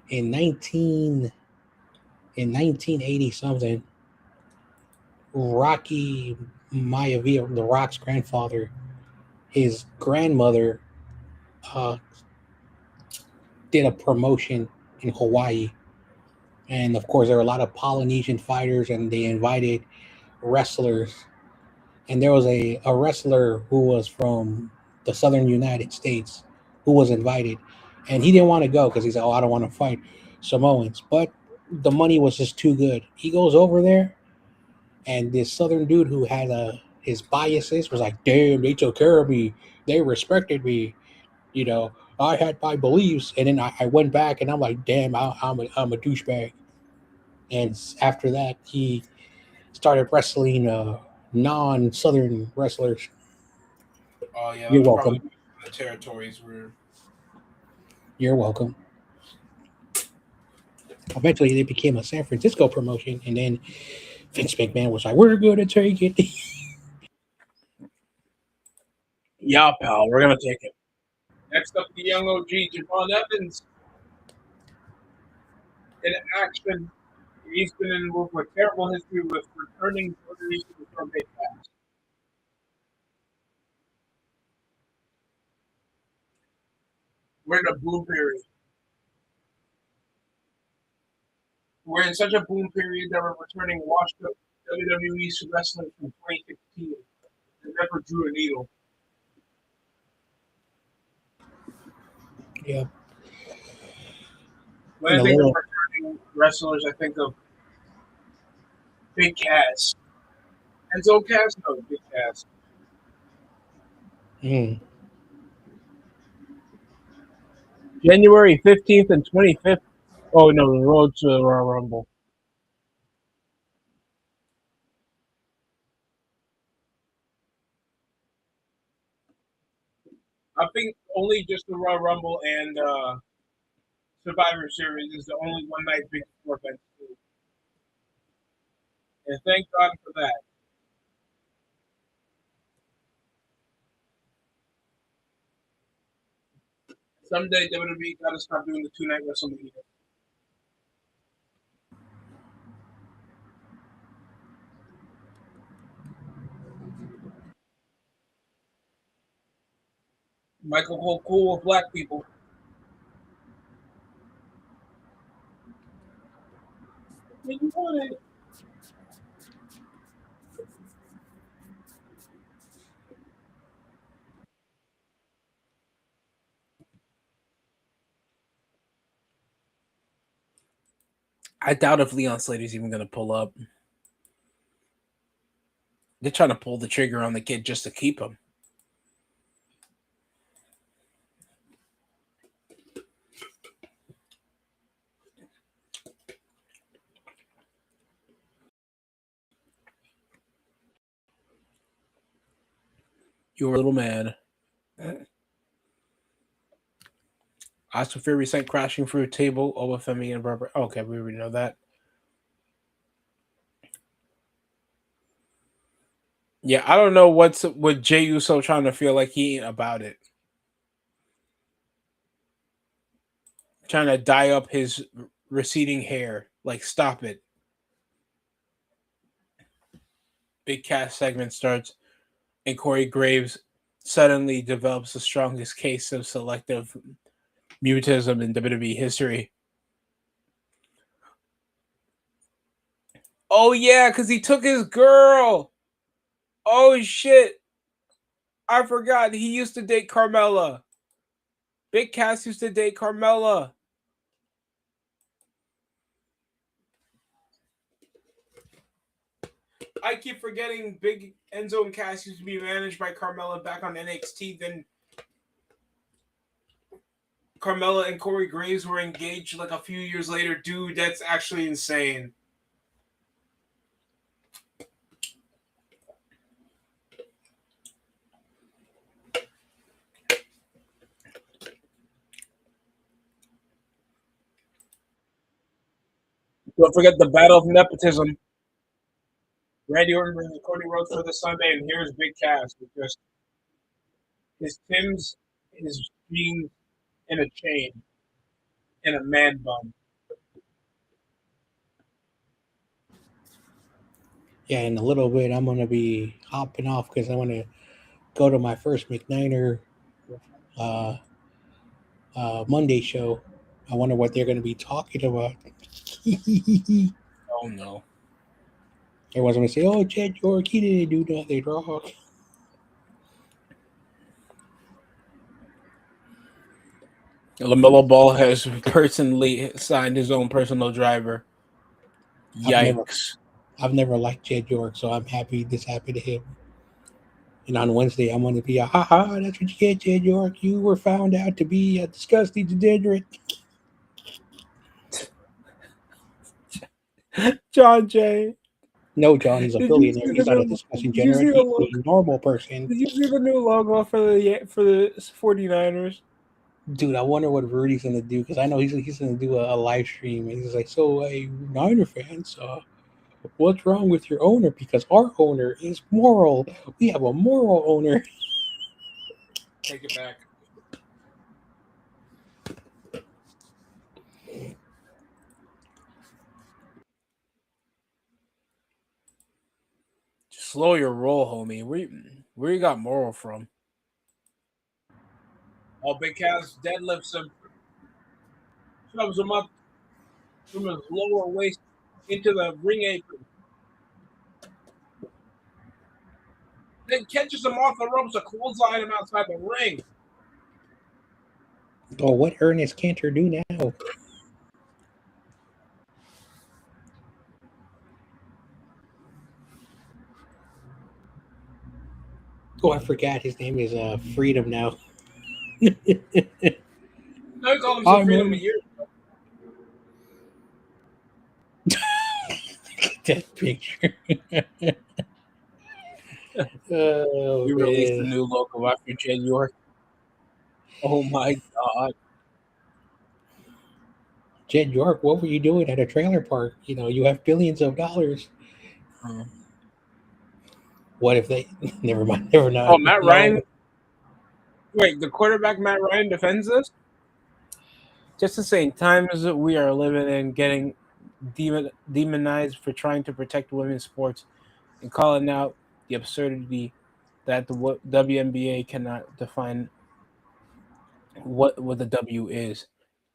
In 1980 something, Rocky Maivia, The Rock's grandfather, his grandmother uh, did a promotion in Hawaii. And of course, there were a lot of Polynesian fighters, and they invited wrestlers. And there was a wrestler who was from the southern United States who was invited. And he didn't want to go because he said, "Oh, I don't want to fight Samoans." But the money was just too good. He goes over there, and this southern dude who had his biases was like, "Damn, they took care of me. They respected me. You know, I had my beliefs." And then I went back, and I'm like, "Damn, I'm a douchebag." And after that, he started wrestling non-southern wrestlers. Oh yeah, that You're was probably welcome. one of the territories where. You're welcome. Eventually, they became a San Francisco promotion, and then Vince McMahon was like, "We're going to take it." Yeah, pal, we're gonna take it. Next up, the young OG Javon Evans in action. He's been in with a terrible history with returning WWE Superstar Big Cass. We're in a boom period. We're in such a boom period that we're returning washed up WWE wrestlers from 2016 that never drew a needle. Yeah, When and I a think of little. returning wrestlers, I think of Big Cass. Enzo Cass? No, Big Cass. Mm, January 15th and 25th. Oh, no, the road to the Royal Rumble. I think only just the Royal Rumble and Survivor Series is the only one night big four event. And thank God for that. Someday WWE got to stop doing the 2 night WrestleMania. Michael Cole cool with black people. When you want it. I doubt if Leon Slater's even going to pull up. They're trying to pull the trigger on the kid just to keep him. You're a little man. Oscar Fury sent crashing through a table over Femi and Barbara. Okay, we already know that. Yeah, I don't know what's with Jey Uso trying to feel like he ain't about it. Trying to dye up his receding hair. Like, stop it. Big Cass segment starts, and Corey Graves suddenly develops the strongest case of selective mutism in WWE history. Oh yeah, because he took his girl. Oh shit. I forgot he used to date Carmella. Big Cass used to date Carmella. I keep forgetting Big Enzo and Cass used to be managed by Carmella back on NXT. Then Carmella and Corey Graves were engaged like a few years later. Dude, that's actually insane. Don't forget the Battle of Nepotism. Randy Orton versus Cody Rhodes for the Sunday, and here's Big Cass with just his Tim's, his jeans, and a chain, and a man bun. Yeah, in a little bit, I'm gonna be hopping off because I want to go to my first McNiner uh, Monday show. I wonder what they're going to be talking about. Oh no. Everyone's going to say, "Oh, Chad York, he didn't do nothing wrong." LaMelo Ball has personally signed his own personal driver. I've never, Yikes. I've never liked Chad York, so I'm happy this happened to him. And on Wednesday, I'm going to be ha ha. That's what you get, Chad York. You were found out to be a disgusting degenerate. John Jay. No, John, he's a Did you billionaire. see the He's not a new disgusting did you see degenerate. the He's logo? a normal person. Did you see the new logo for the 49ers? Dude, I wonder what Rudy's gonna do because I know he's gonna do a live stream and he's like, so, hey, Niner fans, what's wrong with your owner? Because our owner is moral. We have a moral owner. Take it back. Just slow your roll, homie. Where you got moral from? Oh, Big Cass deadlifts him, shoves him up from his lower waist into the ring apron. Then catches him off the ropes, a clothesline him outside the ring. Oh, what Ernest Cantor do now? Oh, I forgot his name is Freedom now. I called him some I'm freedom a year. that picture. Oh We released the man, new logo after Jay York. Oh my god. Jed York, what were you doing at a trailer park? You know, you have billions of dollars. What if they? Never mind. Never Oh, mind. Matt No, Ryan. Wait, the quarterback Matt Ryan defends us? Just the same times that we are living in, getting demonized for trying to protect women's sports and calling out the absurdity that the WNBA cannot define what the W is.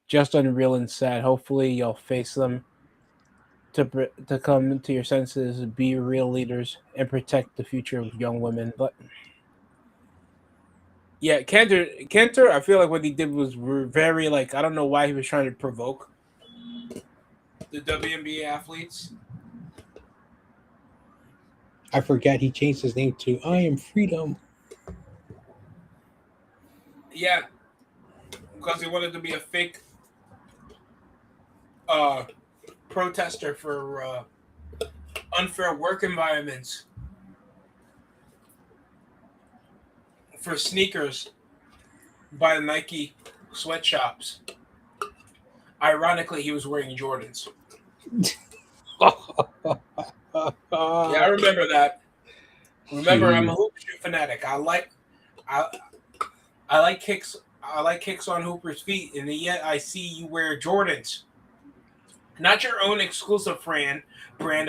Just unreal and sad. Hopefully, you'll face them to come to your senses, be real leaders, and protect the future of young women. But yeah, Cantor, I feel like what he did was very like I don't know why he was trying to provoke the WNBA athletes. I forgot he changed his name to I Am Freedom. Yeah, because he wanted to be a fake uh, protester for unfair work environments. for sneakers by the Nike sweatshops. Ironically, he was wearing Jordans. Yeah, I remember that. Remember, I'm a hoop shoe fanatic. I I like kicks. I like kicks on Hooper's feet, and yet I see you wear Jordans, not your own exclusive brand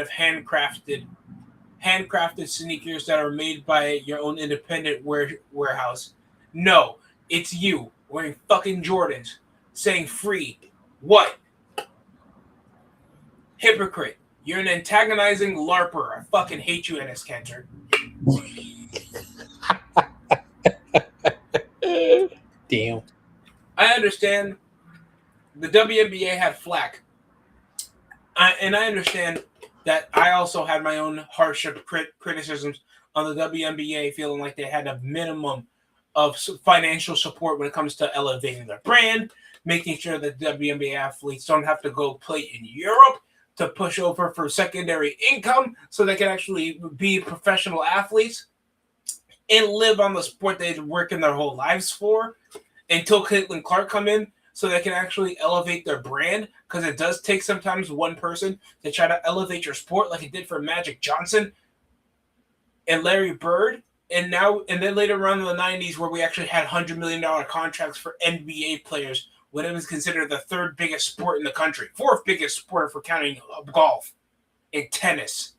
of handcrafted sneakers that are made by your own independent warehouse. No, it's you wearing fucking Jordans, saying free. What? Hypocrite. You're an antagonizing LARPer. I fucking hate you, Enes Kanter. Damn. I understand the WNBA had flack. And I understand that I also had my own harsh criticisms on the WNBA, feeling like they had a minimum of financial support when it comes to elevating their brand, making sure that WNBA athletes don't have to go play in Europe to push over for secondary income so they can actually be professional athletes and live on the sport they've been working their whole lives for until Caitlin Clark come in so they can actually elevate their brand, because it does take sometimes one person to try to elevate your sport like it did for Magic Johnson and Larry Bird. And then later on in the 90s where we actually had $100 million contracts for NBA players when it was considered the third biggest sport in the country, fourth biggest sport for counting golf and tennis.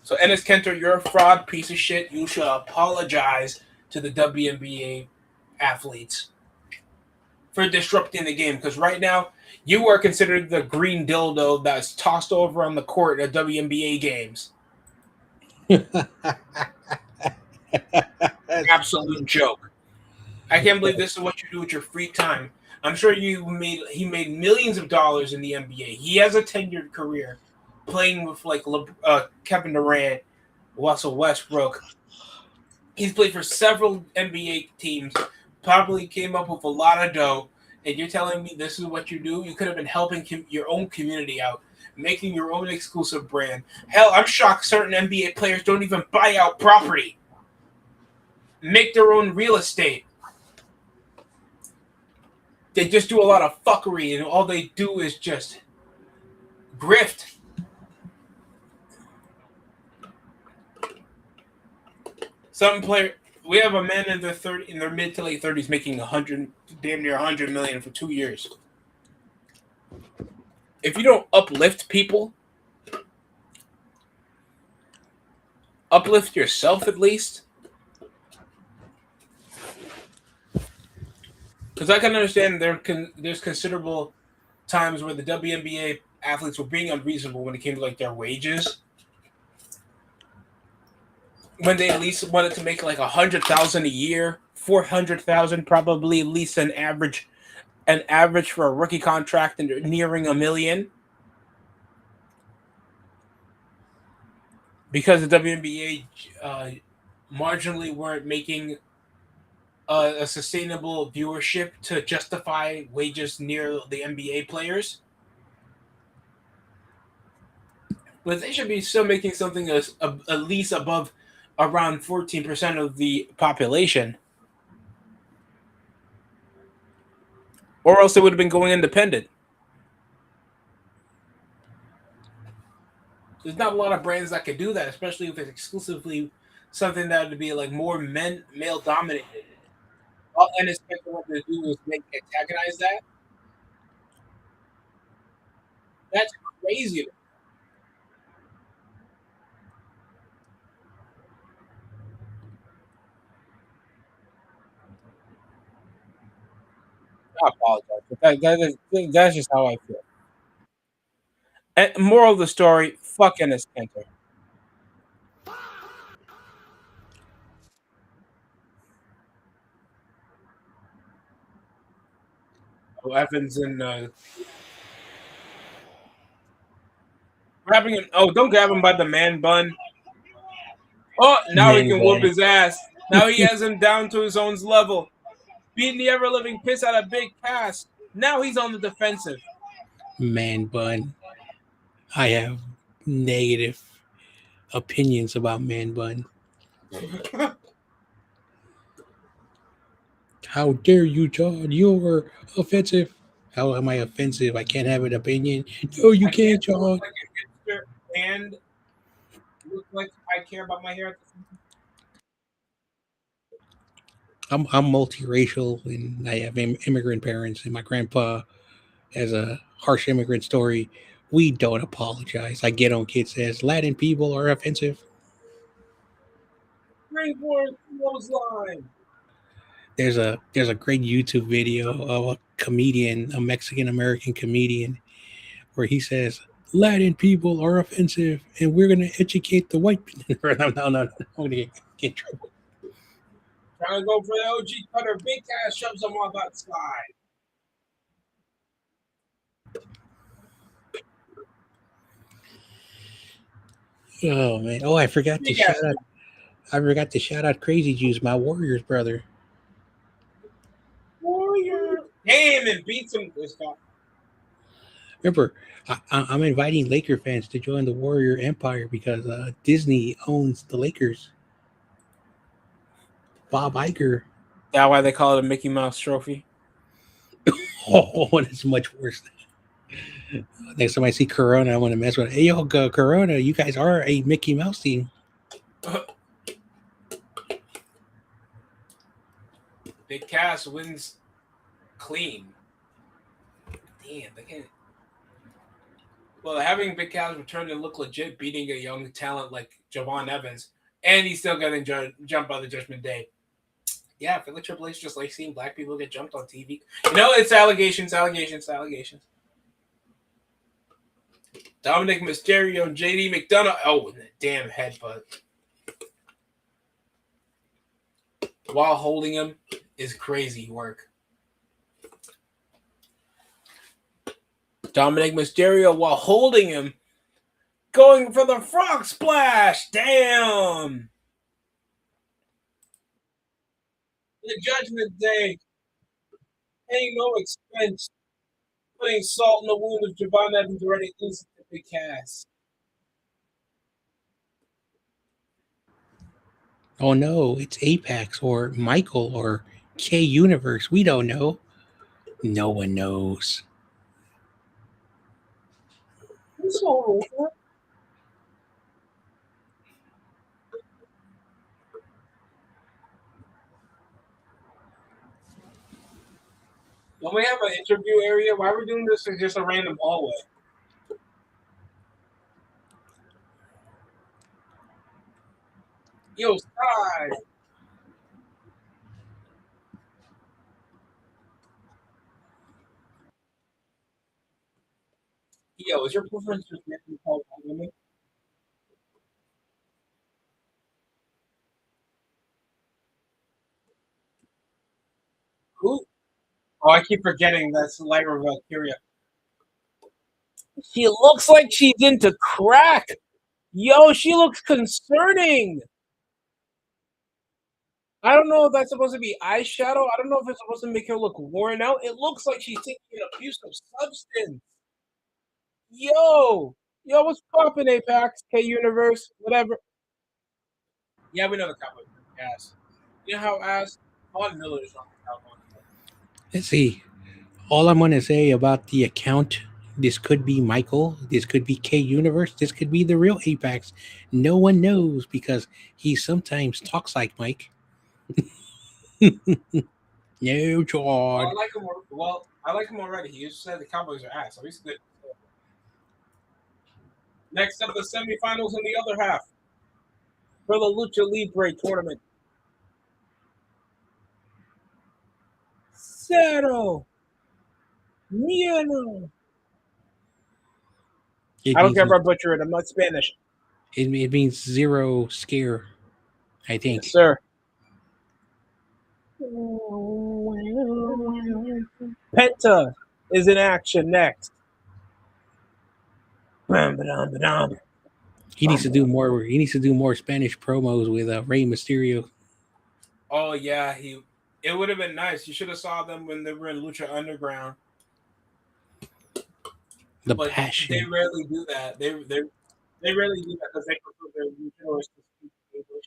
So Enes Kanter, you're a fraud piece of shit. You should apologize to the WNBA athletes for disrupting the game, because right now you are considered the green dildo that's tossed over on the court at WNBA games. Absolute joke. I can't believe this is what you do with your free time. I'm sure he made millions of dollars in the NBA. He has a tenured career playing with like Kevin Durant, Russell Westbrook. He's played for several NBA teams, probably came up with a lot of dough, and you're telling me this is what you do? You could have been helping your own community out, making your own exclusive brand. Hell, I'm shocked certain NBA players don't even buy out property, make their own real estate. They just do a lot of fuckery, and all they do is just grift. Some player, we have a man in their mid to late 30s making damn near 100 million for 2 years. If you don't uplift people, uplift yourself at least. Because I can understand there's considerable times where the WNBA athletes were being unreasonable when it came to like their wages. When they at least wanted to make like 100,000 a year, 400,000 probably at least an average for a rookie contract, and nearing $1 million. Because the WNBA marginally weren't making a sustainable viewership to justify wages near the NBA players. But they should be still making something at least above around 14% of the population. Or else they would have been going independent. There's not a lot of brands that could do that, especially if it's exclusively something that would be like more male dominated. All Enes Kanter wanted to do was antagonize that. That's crazy. I apologize. But that's just how I feel. And moral of the story: fuck Enes Kanter. Oh, Evans and grabbing him. Oh, don't grab him by the man bun. Oh, now he Man can whoop bun. his ass. Now he has him down to his own level. Beating the ever living piss out of Big Cass. Now he's on the defensive. Man bun. I have negative opinions about man bun. How dare you, John? You're offensive. How am I offensive? I can't have an opinion. No, you I can't can't, look John. like a hipster and look like I care about my hair. I'm multiracial and I have immigrant parents, and my grandpa has a harsh immigrant story. We don't apologize. I get on kids says Latin people are offensive. Springboard clothesline. There's a great YouTube video of a comedian, a Mexican American comedian, where he says Latin people are offensive and we're gonna educate the white people. No. I'm gonna get in trouble. Trying to go for the OG cutter. Big ass shoves him on that slide. Oh man. Oh, I forgot to Big ass shout out. I forgot to shout out Crazy Juice, my Warriors brother. warrior. Damn, and beats him. This guy. Remember, I'm inviting Laker fans to join the Warrior Empire because Disney owns the Lakers. Bob Iger. That's why they call it a Mickey Mouse trophy. Oh, that's much worse. Next time I see Corona, I want to mess with it. Hey, yo, Corona, you guys are a Mickey Mouse team. Big Cass wins clean. Damn, they can't. Well, having Big Cass return and look legit, beating a young talent like Javon Evans, and he's still getting jumped by the Judgment Day. Yeah, I feel like Triple H just like seeing black people get jumped on TV. You know, it's allegations. Dominic Mysterio and JD McDonough. Oh, the damn headbutt. While holding him is crazy work. Dominic Mysterio, while holding him, going for the frog splash. Damn. The Judgment Day. Paying no expense. Putting salt in the wound of Javon Evans already losing the Big Cass. Oh no, it's Apex or Michael or K Universe. We don't know. No one knows. Who's over? Don't we have an interview area? Why are we doing this in just a random hallway? Yo, Sky. Yo, is your preference just getting called women? Who? Oh, I keep forgetting that's Lyra Valkyria. She looks like she's into crack. Yo, she looks concerning. I don't know if that's supposed to be eyeshadow. I don't know if it's supposed to make her look worn out. It looks like she's taking an abusive substance. Yo, what's poppin', Apex, K Universe, whatever. Yeah, we know the Cowboys ass. You know how ass Von Miller is on the Cowboys. Let's see. All I'm going to say about the account, this could be Michael, this could be K Universe, this could be the real Apex. No one knows because he sometimes talks like Mike. No, John. I like him already. He just said the Cowboys are ass, so he's good. Next up, the semifinals in the other half for the Lucha Libre tournament. Cero Miedo. I don't care if I butcher it. I'm not Spanish. It means zero scare, I think. Yes, sir. Penta is in action next. He needs to do more. He needs to do more Spanish promos with Rey Mysterio. Oh yeah, it would have been nice. You should have saw them when they were in Lucha Underground. The But passion. they rarely do that. They They really do that because they prefer their regional to speak English.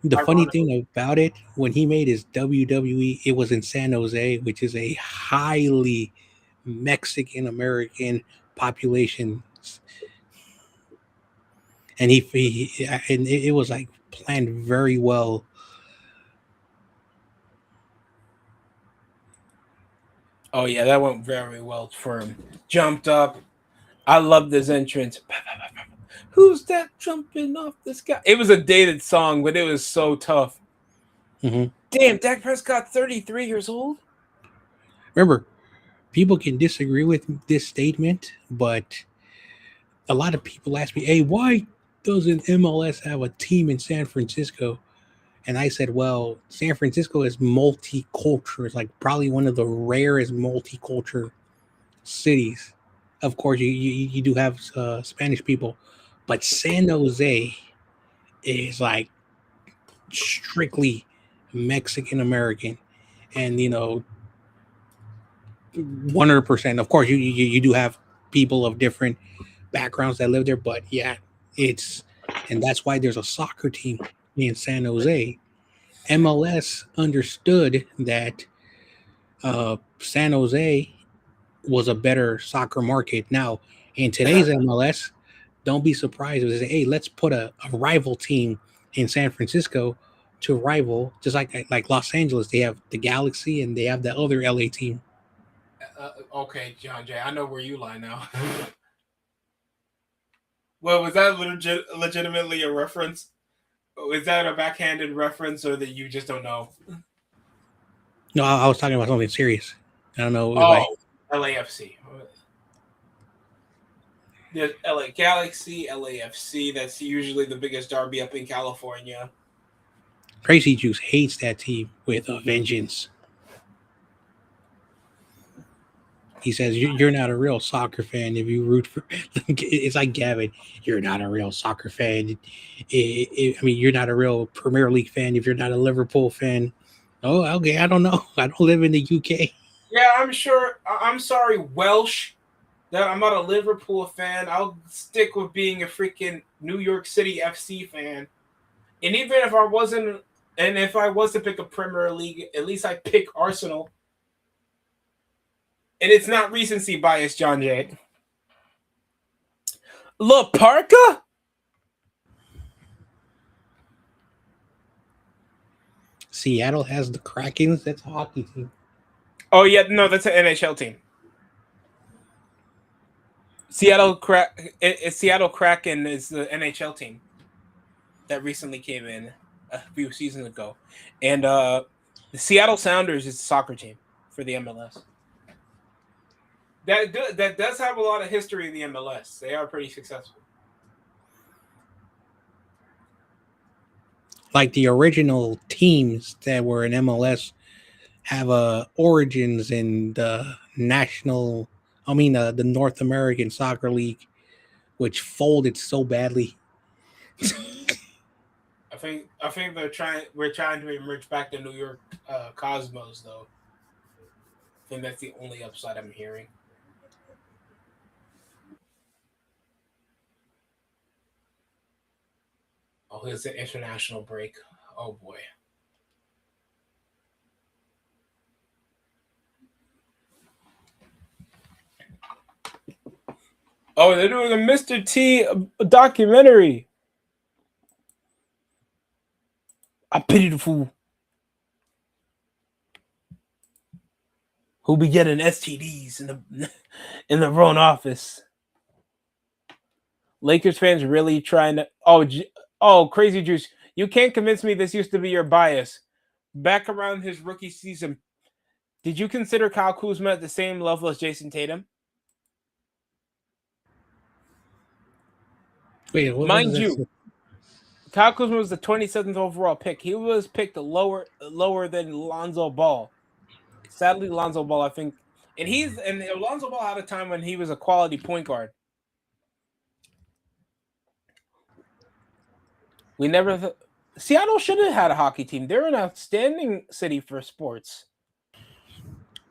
The funny Ironically. thing about it, when he made his WWE, it was in San Jose, which is a highly Mexican American population, and and it was like planned very well. Oh yeah, that went very well for him. Jumped up. I loved his entrance. Who's that jumping off the sky? It was a dated song, but it was so tough. Hmm. Damn, Dak Prescott, 33 years old. Remember, people can disagree with this statement, but a lot of people ask me, "Hey, why doesn't MLS have a team in San Francisco?" And I said, "Well, San Francisco is multicultural. It's like probably one of the rarest multicultural cities. Of course, you do have Spanish people, but San Jose is like strictly Mexican American, and 100%. Of course, you do have people of different backgrounds that live there, but yeah, it's and that's why there's a soccer team in San Jose. MLS understood that San Jose was a better soccer market. Now, in today's MLS, don't be surprised if they say, "Hey, let's put a rival team in San Francisco to rival," just like Los Angeles. They have the Galaxy and they have the other LA team. Okay, John Jay, I know where you lie now. Well, was that legitimately a reference? Is that a backhanded reference, or that you just don't know? No, I was talking about something serious. I don't know if I Oh, LAFC. There's LA Galaxy, LAFC. That's usually the biggest derby up in California. Crazy Juice hates that team with a vengeance. He says you're not a real soccer fan if you root for. It's like Gavin. You're not a real soccer fan. I mean, you're not a real Premier League fan if you're not a Liverpool fan. Oh, okay. I don't know. I don't live in the UK. Yeah, I'm sure. I'm sorry, Welsh. That I'm not a Liverpool fan. I'll stick with being a freaking New York City FC fan. And even if I wasn't, and if I was to pick a Premier League, at least I pick Arsenal. And it's not recency bias, John Jay. La Parka? Seattle has the Krakens. That's a hockey team. Oh yeah, no, that's an NHL team. Seattle Kraken is the NHL team that recently came in a few seasons ago, and the Seattle Sounders is the soccer team for the MLS. That does have a lot of history in the MLS. They are pretty successful. Like the original teams that were in MLS have origins in the national. I mean, the North American Soccer League, which folded so badly. I think we're trying to emerge back to New York Cosmos though. I think that's the only upside I'm hearing. Oh, it's an international break. Oh boy. Oh, they're doing a Mr. T documentary. I pity the fool who be getting STDs in the in the wrong office. Lakers fans really trying to. Oh, crazy juice! You can't convince me this used to be your bias. Back around his rookie season, did you consider Kyle Kuzma at the same level as Jason Tatum? Wait, what does Mind that you, say? Kyle Kuzma was the 27th overall pick. He was picked lower than Lonzo Ball. Sadly, Lonzo Ball, I think, and Lonzo Ball had a time when he was a quality point guard. We never. Seattle should have had a hockey team. They're an outstanding city for sports.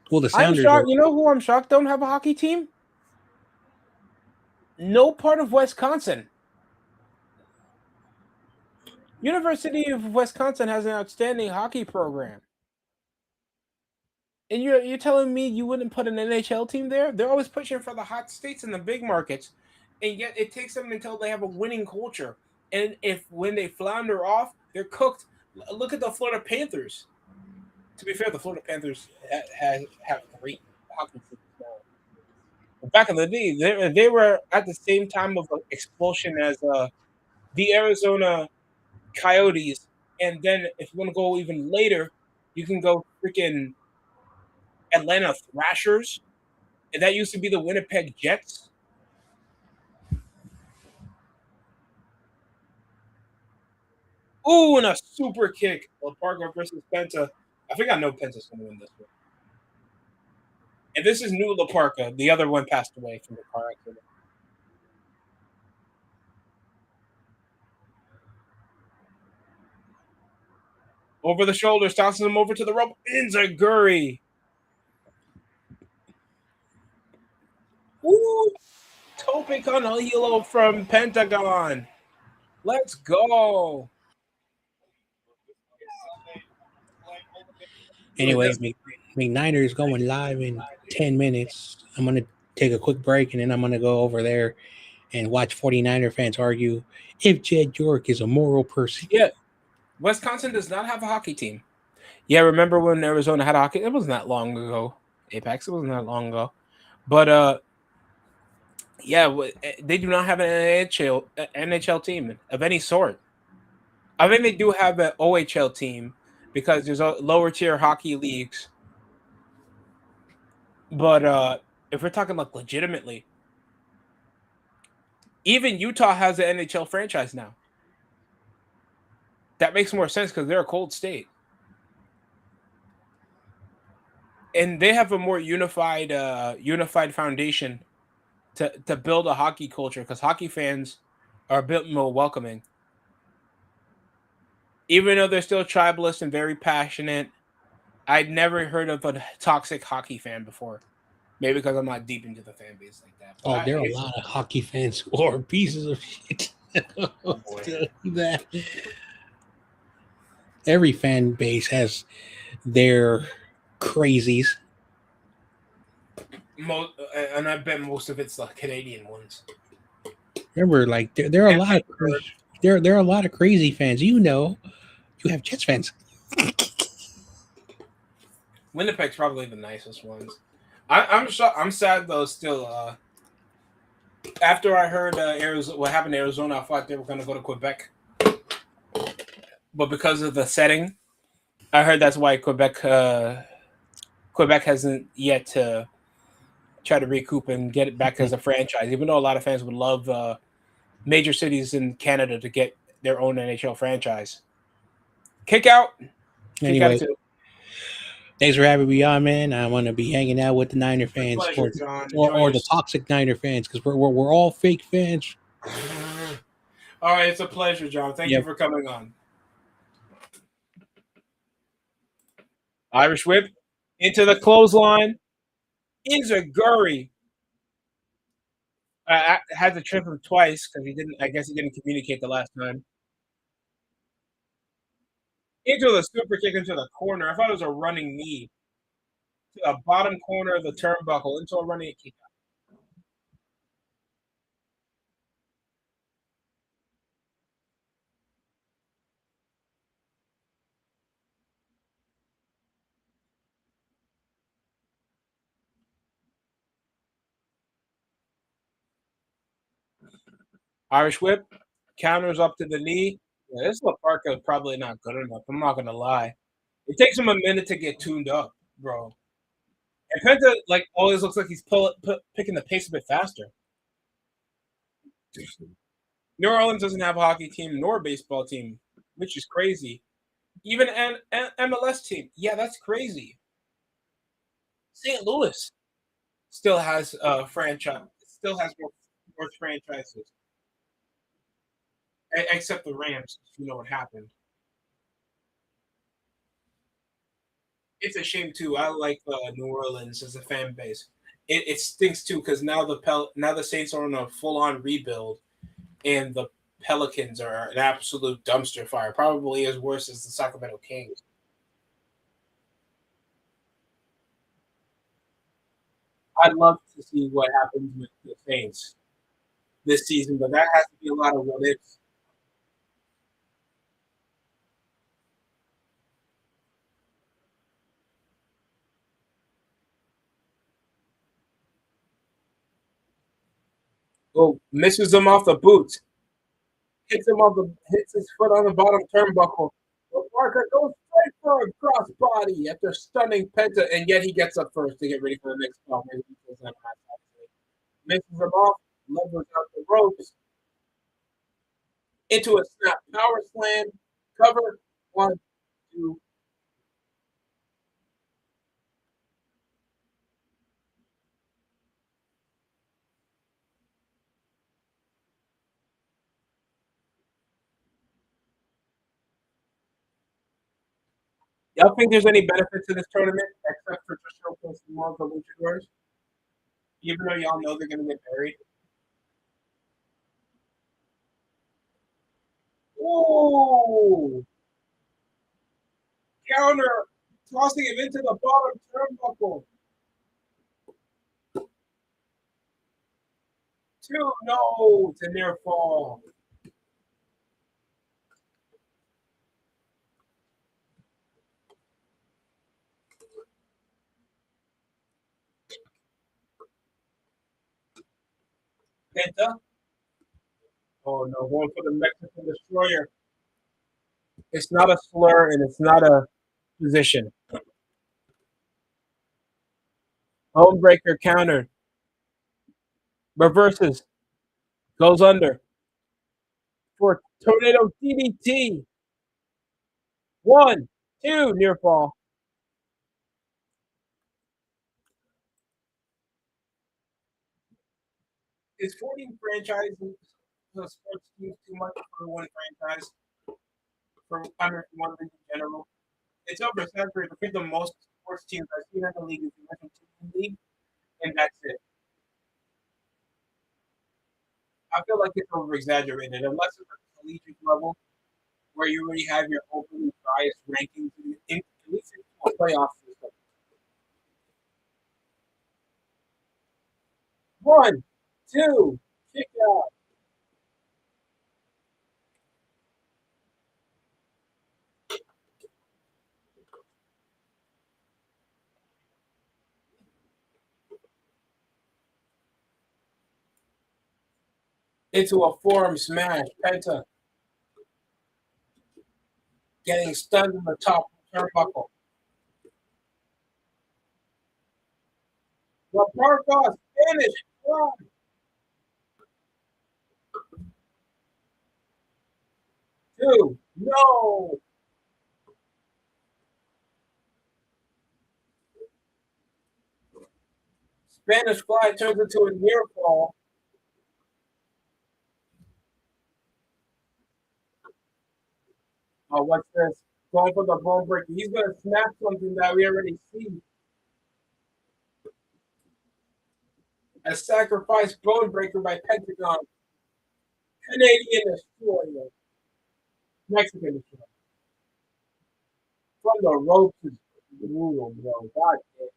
Well, the I'm Sounders are. shocked. You know who I'm shocked don't have a hockey team? No part of Wisconsin. University of Wisconsin has an outstanding hockey program. And you're telling me you wouldn't put an NHL team there? They're always pushing for the hot states and the big markets, and yet it takes them until they have a winning culture. And if when they flounder off, they're cooked. Look at the Florida Panthers. To be fair, the Florida Panthers have great hockey teams now. Back in the day, they were at the same time of expulsion as the Arizona Coyotes, and then if you want to go even later, you can go freaking Atlanta Thrashers, and that used to be the Winnipeg Jets. Ooh, and a super kick. Parker versus Penta. I think I know Penta's going to win this one. And this is new Laparca. The other one passed away from the car accident. Over the shoulders, tosses him over to the rope. Inzaguri. Ooh, Tope con hilo from Pentagon. Let's go. Anyway, McNiner going live in 10 minutes. I'm going to take a quick break and then I'm going to go over there and watch 49er fans argue if Jed York is a moral person. Yeah. Wisconsin does not have a hockey team. Yeah, remember when Arizona had hockey? It wasn't that long ago. Apex, it wasn't that long ago. But yeah, they do not have an NHL team of any sort. I think they do have an OHL team because there's a lower tier hockey leagues. But if we're talking like legitimately, even Utah has an NHL franchise now. That makes more sense because they're a cold state. And they have a more unified foundation to build a hockey culture because hockey fans are a bit more welcoming. Even though they're still tribalist and very passionate, I'd never heard of a toxic hockey fan before. Maybe because I'm not deep into the fan base like that. But Oh, there are a lot of hockey fans who are pieces of shit. That every fan base has their crazies. And I bet most of it's the Canadian ones. Remember, like there are a lot of there are a lot of crazy fans. You have Jets fans. Winnipeg's probably the nicest ones. I'm sad though. Still, after I heard Arizona, what happened to Arizona, I thought they were going to go to Quebec, but because of the setting, I heard that's why Quebec hasn't yet to try to recoup and get it back as a franchise. Even though a lot of fans would love major cities in Canada to get their own NHL franchise. Kick out. Anyway, too. Thanks for having me on, man. I want to be hanging out with the Niner fans Pleasure, John. or the toxic Niner fans because we're all fake fans. All right, it's a pleasure, John. Thank you for coming on. Irish whip into the clothesline. Inzaguri had to trip him twice because he didn't. I guess he didn't communicate the last time. Into the super kick into the corner. I thought it was a running knee to the bottom corner of the turnbuckle into a running kick. Irish whip counters up to the knee. Yeah, this Laparca is probably not good enough. I'm not gonna lie. It takes him a minute to get tuned up, bro. And Penta like always looks like he's picking the pace a bit faster. New Orleans doesn't have a hockey team nor a baseball team, which is crazy. Even an MLS team, yeah, that's crazy. St. Louis still has a franchise, still has more franchises, except the Rams. You know what happened. It's a shame too. I like New Orleans as a fan base. It stinks too because now the Saints are on a full on rebuild, and Pelicans are an absolute dumpster fire, probably as worse as the Sacramento Kings. I'd love to see what happens with the Saints this season, but that has to be a lot of what ifs. Oh, misses him off the boots, hits his foot on the bottom turnbuckle. But Parker goes straight for a crossbody after stunning Penta, and yet he gets up first to get ready for the next spot. Misses him off, levers out the ropes into a snap power slam. Cover 1, 2. Y'all think there's any benefit to this tournament except for just showcasing more of the luchadors? Even though y'all know they're going to get buried. Ooh! Counter, tossing him into the bottom turnbuckle. 2, no, to near fall. Penta. Oh no, going for the Mexican Destroyer. It's not a slur and it's not a position. Homebreaker counter. Reverses. Goes under. For Tornado DDT. 1, 2, near fall. Is 14 franchises sports teams too much for one franchise? For one league in general? It's oversaturated. I think the most sports teams I've seen in the league is the American Team League, and that's it. I feel like it's over exaggerated, unless it's at the collegiate level where you already have your openly biased rankings, at least in playoff system. 1, 2, kick out. Into a forearm smash. Penta getting stunned in the top turnbuckle. Laparca, Spanish, 1, 2, no. Spanish fly turns into a near fall. Oh, what's this? Going for the bone breaker. He's going to snap something that we already see. A sacrifice bone breaker by Pentagon. Canadian Destroyer. Mexican Destroyer. From the ropes is brutal, bro. God damn.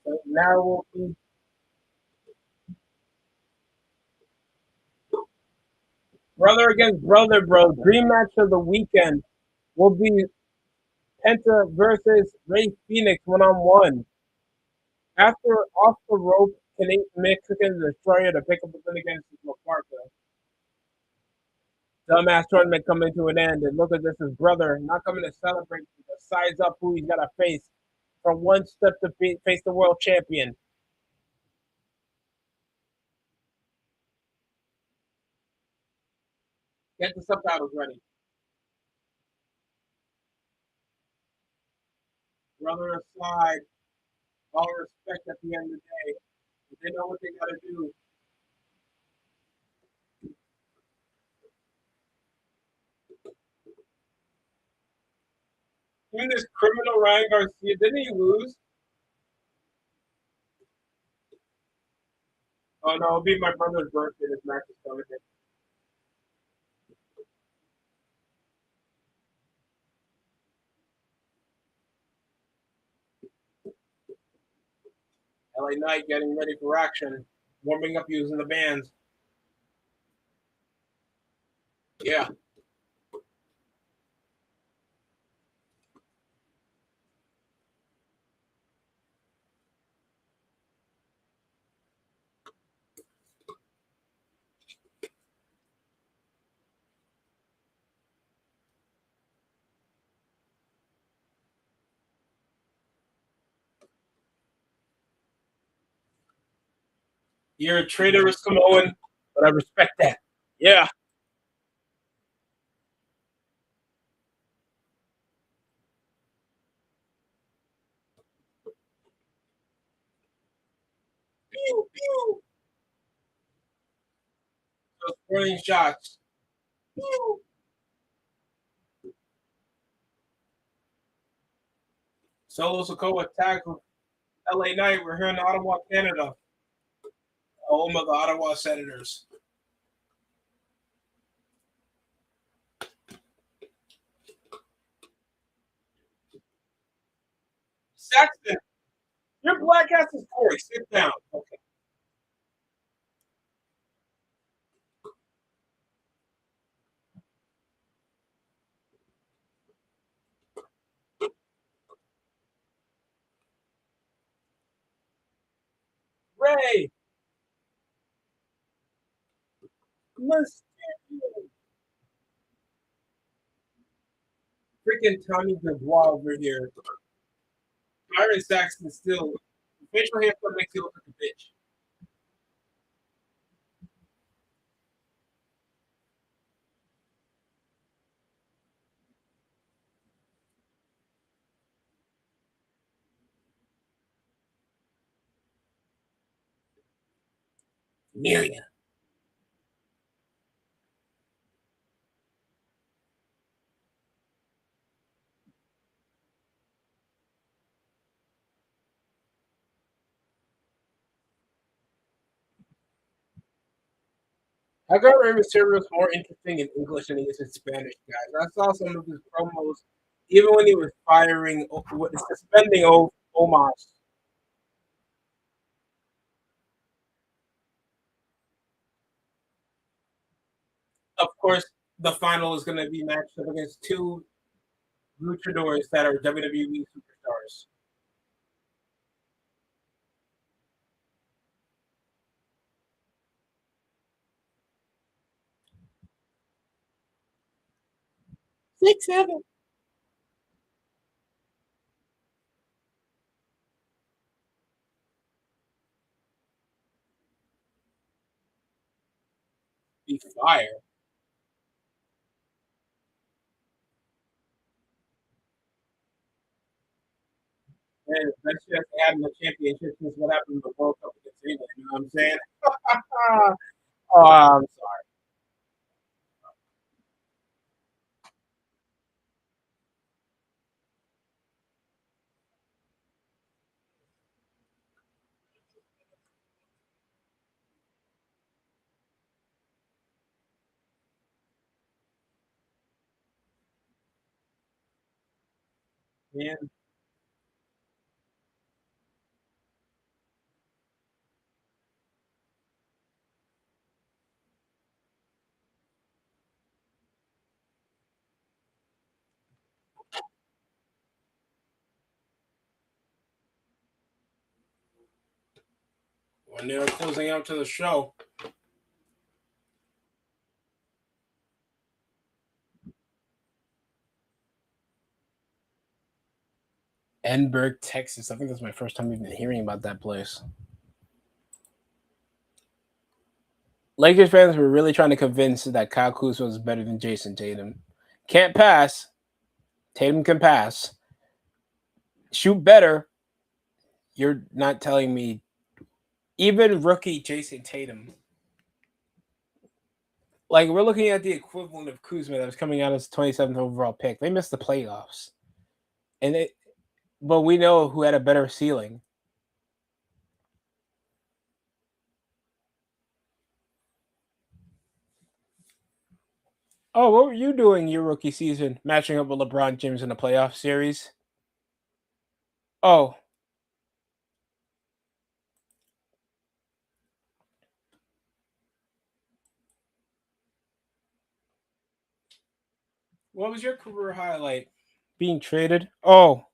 So now we'll be brother against brother, bro. Dream match of the weekend will be Penta versus Ray Phoenix 1-on-1. After off the rope, Canadian Mexican Destroyer to pick up the win against Laparca. Dumbass tournament coming to an end, and look at this, his brother not coming to celebrate, to size up who he's got to face for one step to face the world champion. Get the subtitles ready. Brother aside, all respect at the end of the day. They know what they gotta do. Even this criminal Ryan Garcia, didn't he lose? Oh no, it'll be my brother's birthday. This match is coming in. LA Knight getting ready for action, warming up using the bands. Yeah. You're a traitorous Samoan, but I respect that. Yeah. Pew, pew. Those warning shots. Pew. Solo Sokoa tagged with LA Knight. We're here in Ottawa, Canada. Home of the Ottawa Senators. Saxton, your black ass is Corey. Sit down. Okay. Ray. Mysterio. Freaking Tommy Dubois over here. Byron Saxton still. Facial hair makes you look like a bitch. Amelia. I got Rey Mysterio was more interesting in English than he is in Spanish, guys. I saw some of his promos, even when he was firing, suspending Omos. Of course, the final is going to be matched up against two luchadors that are WWE superstars. 6-7. Be fire. And that's just having the championship since what happened in the World Cup against England. You know what I'm saying? Oh, I'm sorry. Man, when they're closing out to the show, Enberg, Texas. I think that's my first time even hearing about that place. Lakers fans were really trying to convince that Kyle Kuzma was better than Jason Tatum. Can't pass. Tatum can pass. Shoot better. You're not telling me even rookie Jason Tatum. Like we're looking at the equivalent of Kuzma that was coming out as 27th overall pick. They missed the playoffs, and it. But we know who had a better ceiling. Oh, what were you doing your rookie season, matching up with LeBron James in the playoff series? Oh, what was your career highlight? Being traded? Oh,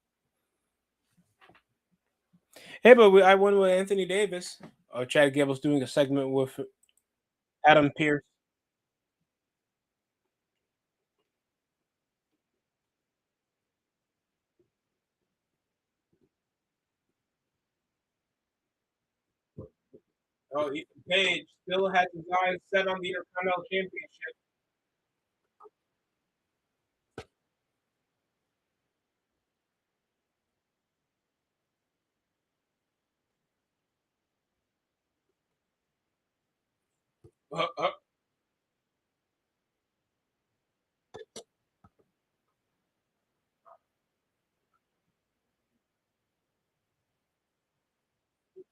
hey, but I won with Anthony Davis. Oh, Chad Gable's doing a segment with Adam Pierce. Oh, Ethan Page still has his eyes set on the Intercontinental Championship. Uh, uh,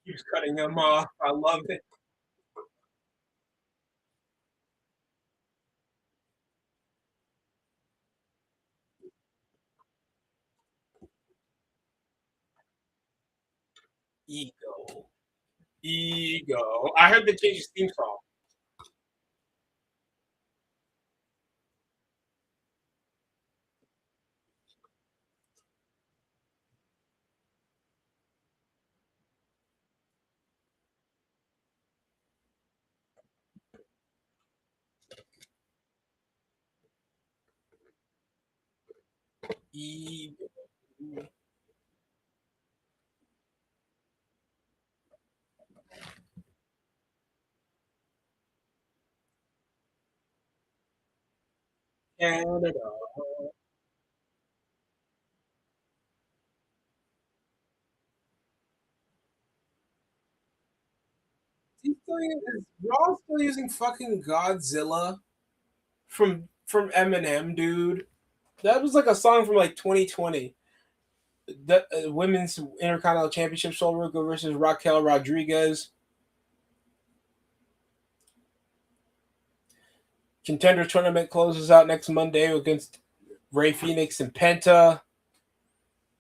keeps cutting him off. I love it. Ego. Ego. I heard they changed his theme song. Ego. Canada. Is Raw still using fucking Godzilla from Eminem, dude? That was like a song from like 2020. The women's Intercontinental Championship Sol Rico versus Raquel Rodriguez. Contender tournament closes out next Monday against Ray Phoenix and Penta.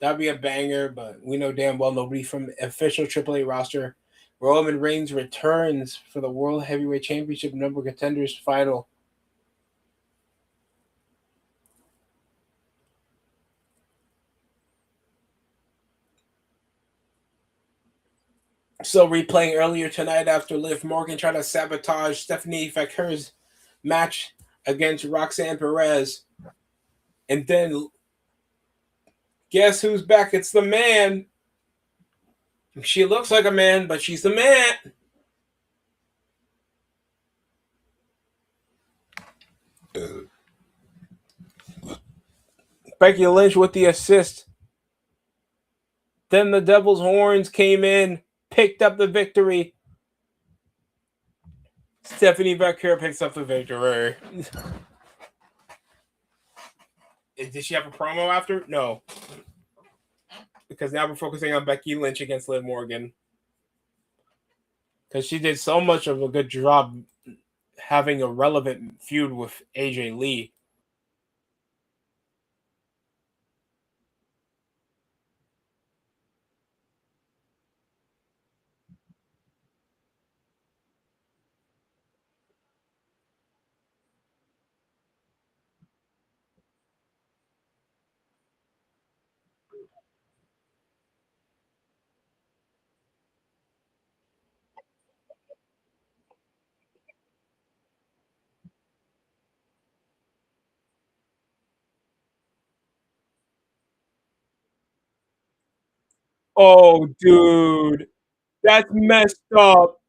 That'd be a banger, but we know damn well nobody from the official AAA roster. Roman Reigns returns for the World Heavyweight Championship number contenders final. So replaying earlier tonight after Liv Morgan tried to sabotage Stephanie Faker's match against Roxanne Perez. And then guess who's back? It's the man. She looks like a man, but she's the man. Becky Lynch with the assist. Then the Devil's Horns came in, picked up the victory. Stephanie Becker picks up the victory. Did she have a promo after? No. Because now we're focusing on Becky Lynch against Liv Morgan. Because she did so much of a good job having a relevant feud with AJ Lee. Oh, dude. That's messed up.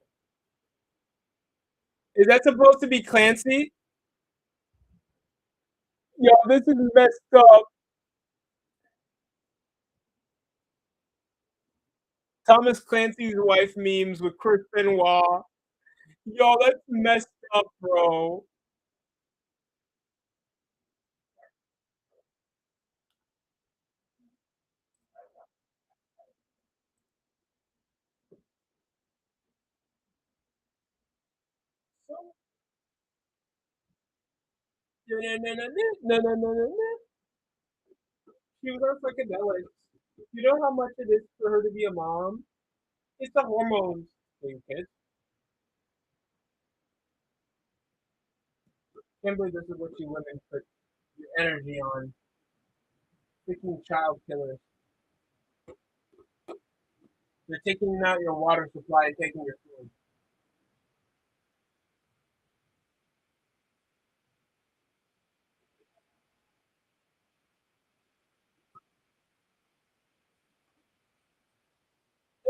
Is that supposed to be Clancy? Yo, this is messed up. Thomas Clancy's wife memes with Chris Benoit. Yo, that's messed up, bro. No, no, no, no, no, no, no, no, no. She was on psychedelics. You know how much it is for her to be a mom? It's the hormones thing, kids. Can't believe this is what you women put your energy on. Freaking child killers. They're taking out your water supply and taking your food.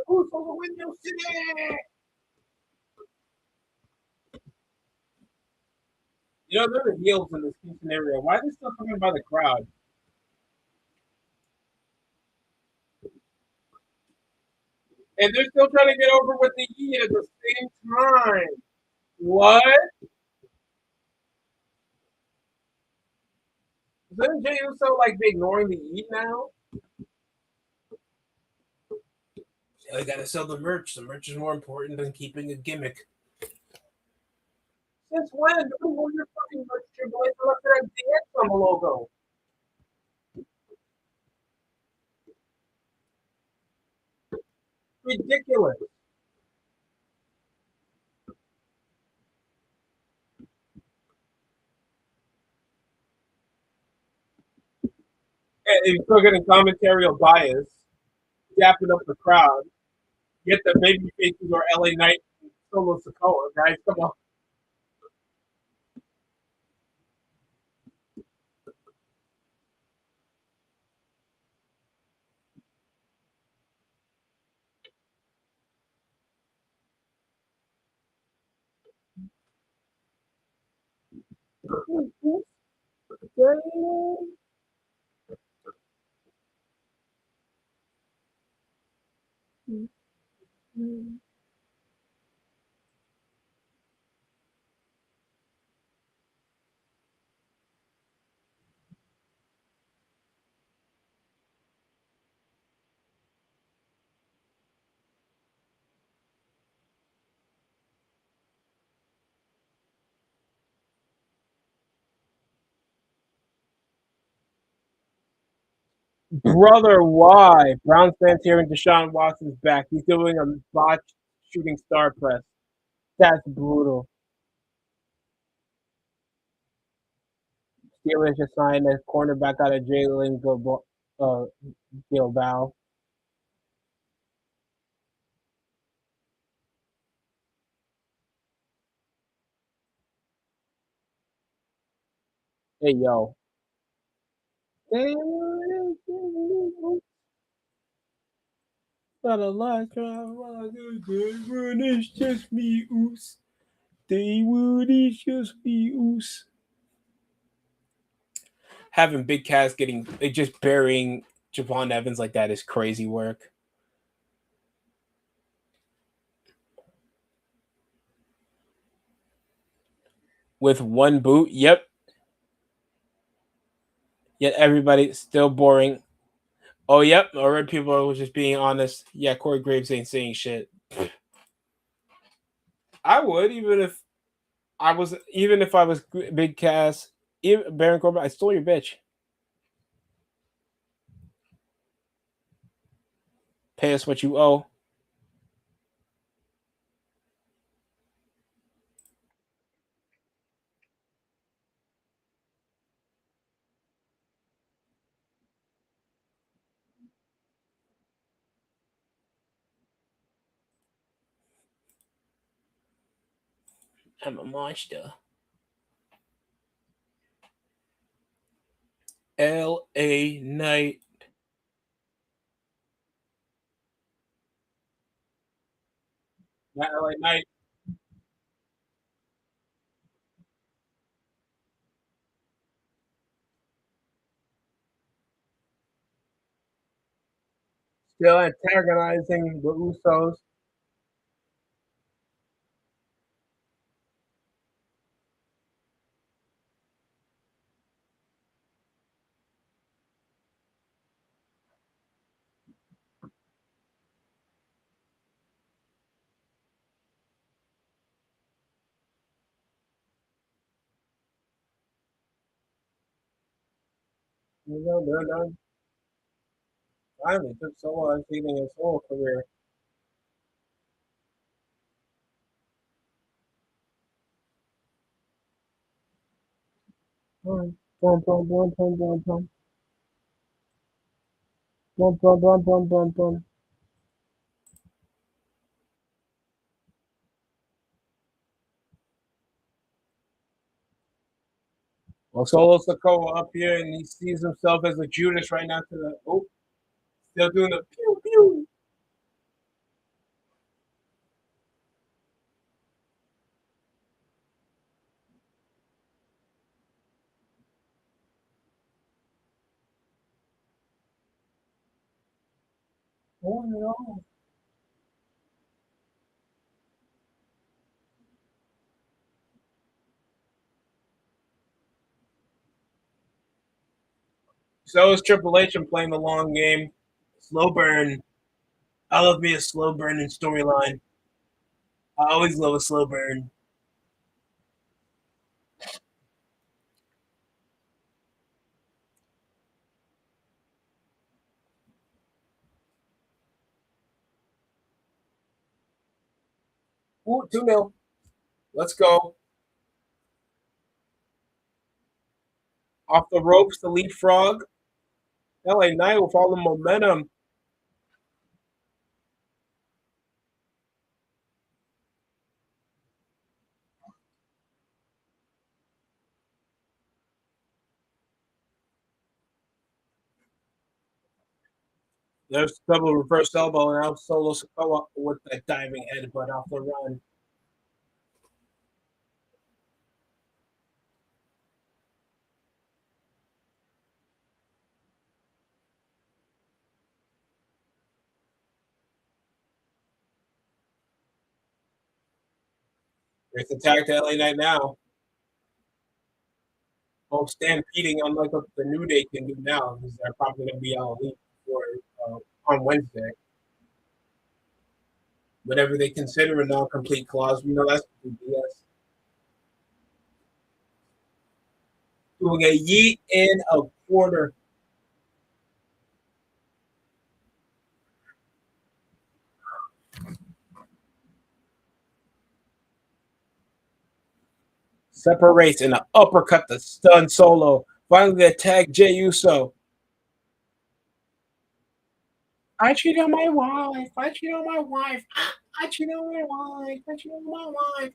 Who's over Window City? You know, they're the heels in this Houston area. Why are they still coming by the crowd? And they're still trying to get over with the E at the same time. What? Isn't Jey Uso like ignoring the E now? I gotta sell the merch. The merch is more important than keeping a gimmick. Since when? Who wore your fucking merch, Triple H? Left that DX on the logo. Ridiculous. And he's still getting commentary on bias, dapping up the crowd. Get the baby faces or LA Knight and Solo Sokoa, guys. Come on. Brother, why? Browns fans hearing Deshaun Watson's back. He's doing a botch shooting star press. That's brutal. Steelers just signed a cornerback out of Jalen Gilbao. Hey, yo. Not a lot. It's just me, oos. They would, it's just me, oos. Having Big Cass getting just burying Javon Evans like that is crazy work. With one boot, yep. Yet everybody still boring. Oh, yep. Already people are just being honest. Yeah, Corey Graves ain't saying shit. I would even if I was Big Cass, even Baron Corbin. I stole your bitch. Pay us what you owe. I'm a monster. L.A. Knight. Not L.A. Knight. Still antagonizing the Usos. You know, they're done. Finally, took so long feeding his whole career. Boom, boom, boom, boom, boom, boom, boom, boom, boom, boom, boom, boom, boom. Well, Solo Sokoa up here, and he sees himself as a Judas right now. To the still doing the pew pew. Oh no! So is Triple H and playing the long game, slow burn. I love me a slow burn in storyline. I always love a slow burn. Ooh, 2-0. Let's go. Off the ropes, the leapfrog. LA Knight with all the momentum. There's double reverse elbow, and now Solo Sikoa with that diving headbutt off the run. There's attack to LA Knight now. Oh, stampeding unlike what the New Day can do now, because they're probably going to be on elite for on Wednesday. Whatever they consider a non-complete clause, we know that's BS. Doing a yeet in a quarter. Separates and an uppercut to stun Solo. Finally, they tag Jey Uso. I cheated on my wife. I cheated on my wife. I cheated on my wife. I cheated on my wife.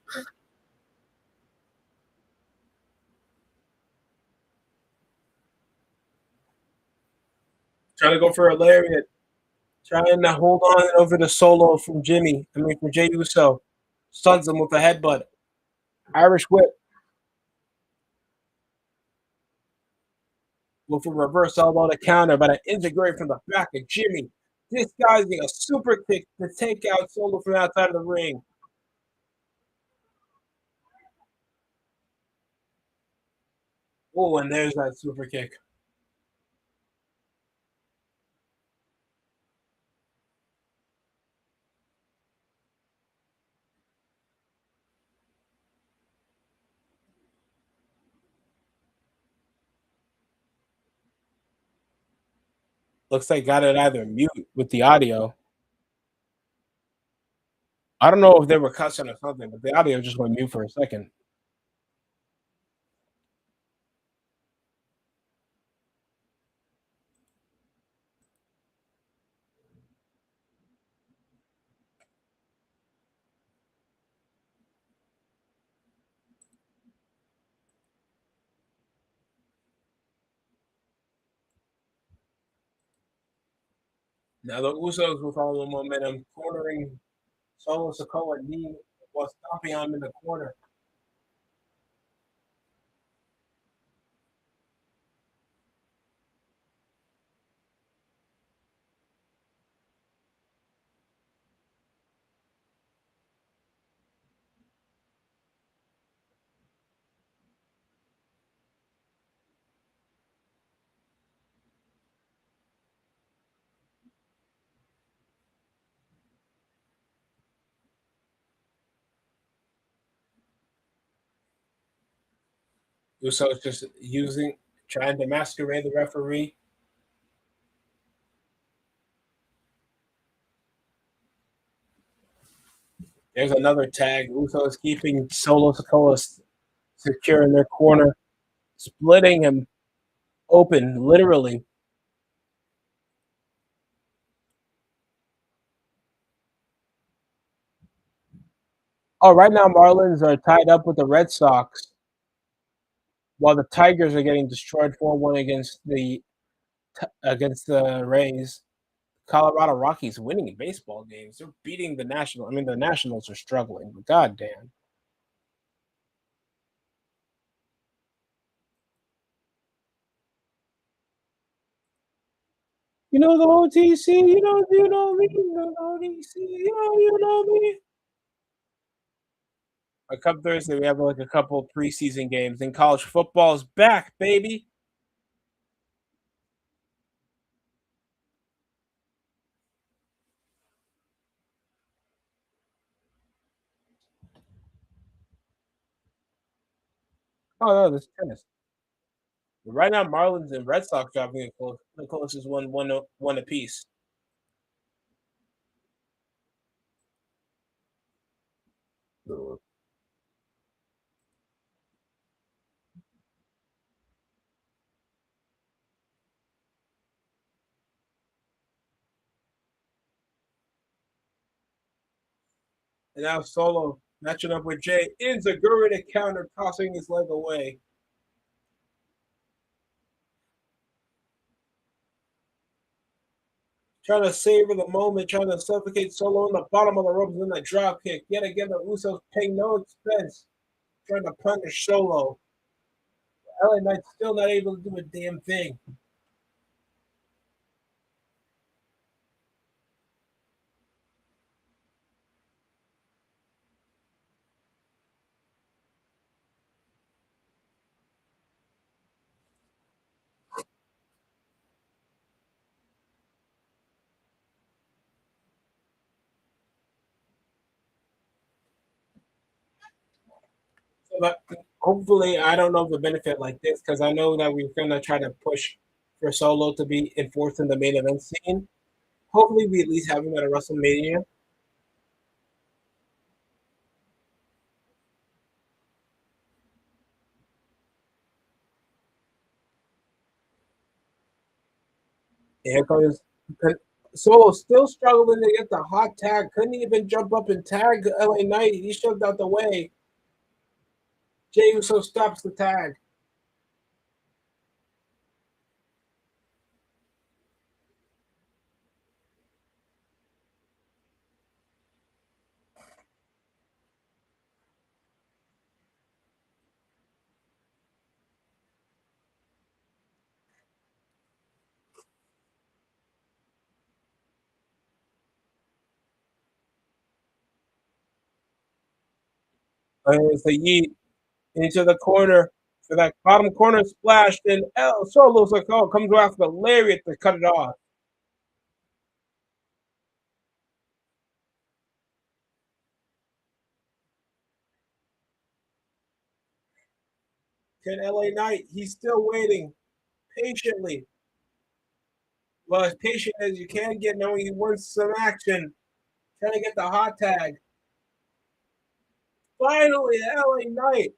Trying to go for a lariat. Trying to hold on over the Solo from from Jey Uso. Stuns him with a headbutt. Irish whip. With a reverse elbow to counter, but an integrate from the back of Jimmy. This guy's getting a super kick to take out Solo from outside of the ring. Oh, and there's that super kick. Looks like got it either mute with the audio. I don't know if they were cussing or something, but the audio just went mute for a second. Now the Usos with all the momentum, cornering Solo Sikoa knee while stomping him in the corner. Uso's just trying to masquerade the referee. There's another tag. Uso is keeping Solo Sikoa secure in their corner, splitting him open, literally. Oh, right now Marlins are tied up with the Red Sox, while the Tigers are getting destroyed 4-1 against the Rays. Colorado Rockies winning baseball games. They're beating the Nationals. I mean, the Nationals are struggling, but goddamn. You know the OTC. You know me. You know the OTC. You know me. Come Thursday, we have like a couple preseason games, and college football's back, baby. Oh no, this is tennis. But right now, Marlins and Red Sox dropping it close. The closest one apiece. And now Solo matching up with Jay. Inzaguri to counter, tossing his leg away. Trying to savor the moment, trying to suffocate Solo on the bottom of the ropes in the drop kick. Yet again, the Usos paying no expense, trying to punish Solo. LA Knight's still not able to do a damn thing. So, but hopefully, I don't know the benefit like this because I know that we're gonna try to push for Solo to be enforced in the main event scene. Hopefully, we at least have him at a WrestleMania. Here comes Solo still struggling to get the hot tag. Couldn't even jump up and tag LA Knight. He shoved out the way. Jey Uso stops the tag. And it's a yeet into the corner for that bottom corner splash. Then El Solo's like, oh, comes off the lariat to cut it off. Can LA Knight? He's still waiting patiently. Well, as patient as you can get, knowing he wants some action. Trying to get the hot tag. Finally, LA Knight.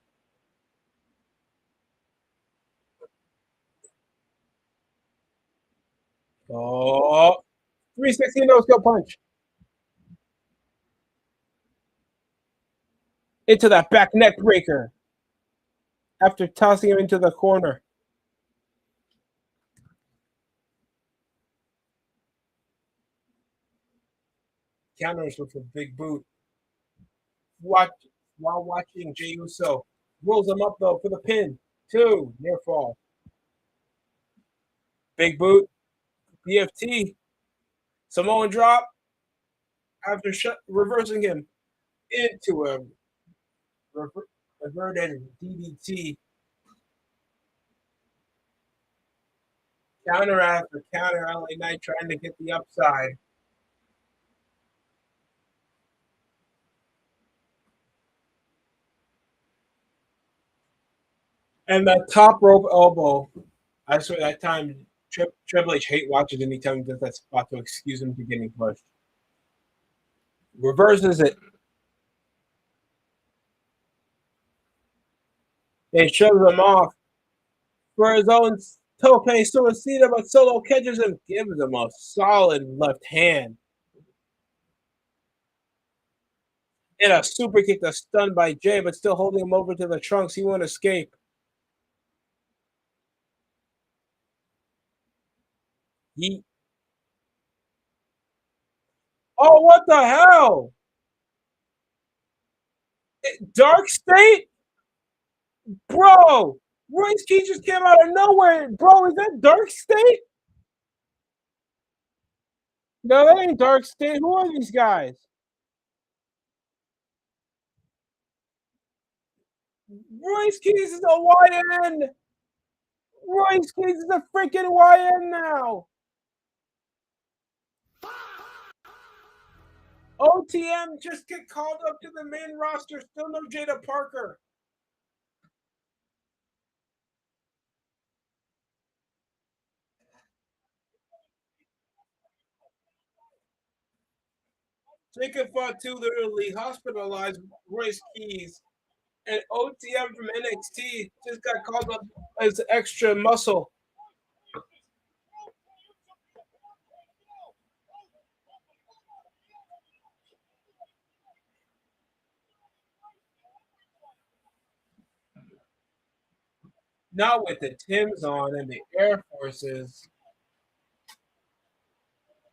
Oh, 360 no skill punch. Into that back neck breaker after tossing him into the corner. Counters with a big boot. Watch while watching Jey Uso. Rolls him up though for the pin. 2, near fall. Big boot. BFT. Samoan drop after reversing him into a reverted DDT. Counter after counter. LA Knight trying to get the upside. And that top rope elbow. I swear that time Triple H hate watches anytime he does that spot to excuse him to getting pushed. Reverses it. They shoves him off for his own tope suicida, but Solo catches him, gives him a solid left hand. And a super kick that's stunned by Jay, but still holding him over to the trunks. He won't escape. He. Oh, what the hell? Dark State? Bro! Royce Key just came out of nowhere. Bro, is that Dark State? No, that ain't Dark State. Who are these guys? Royce Keys is a YN. Royce Keys is a freaking YN now. OTM just get called up to the main roster. Still no Jada Parker. Jacob Fatu literally hospitalized Royce Keys. And OTM from NXT just got called up as extra muscle. Now with the Tims on and the Air Forces.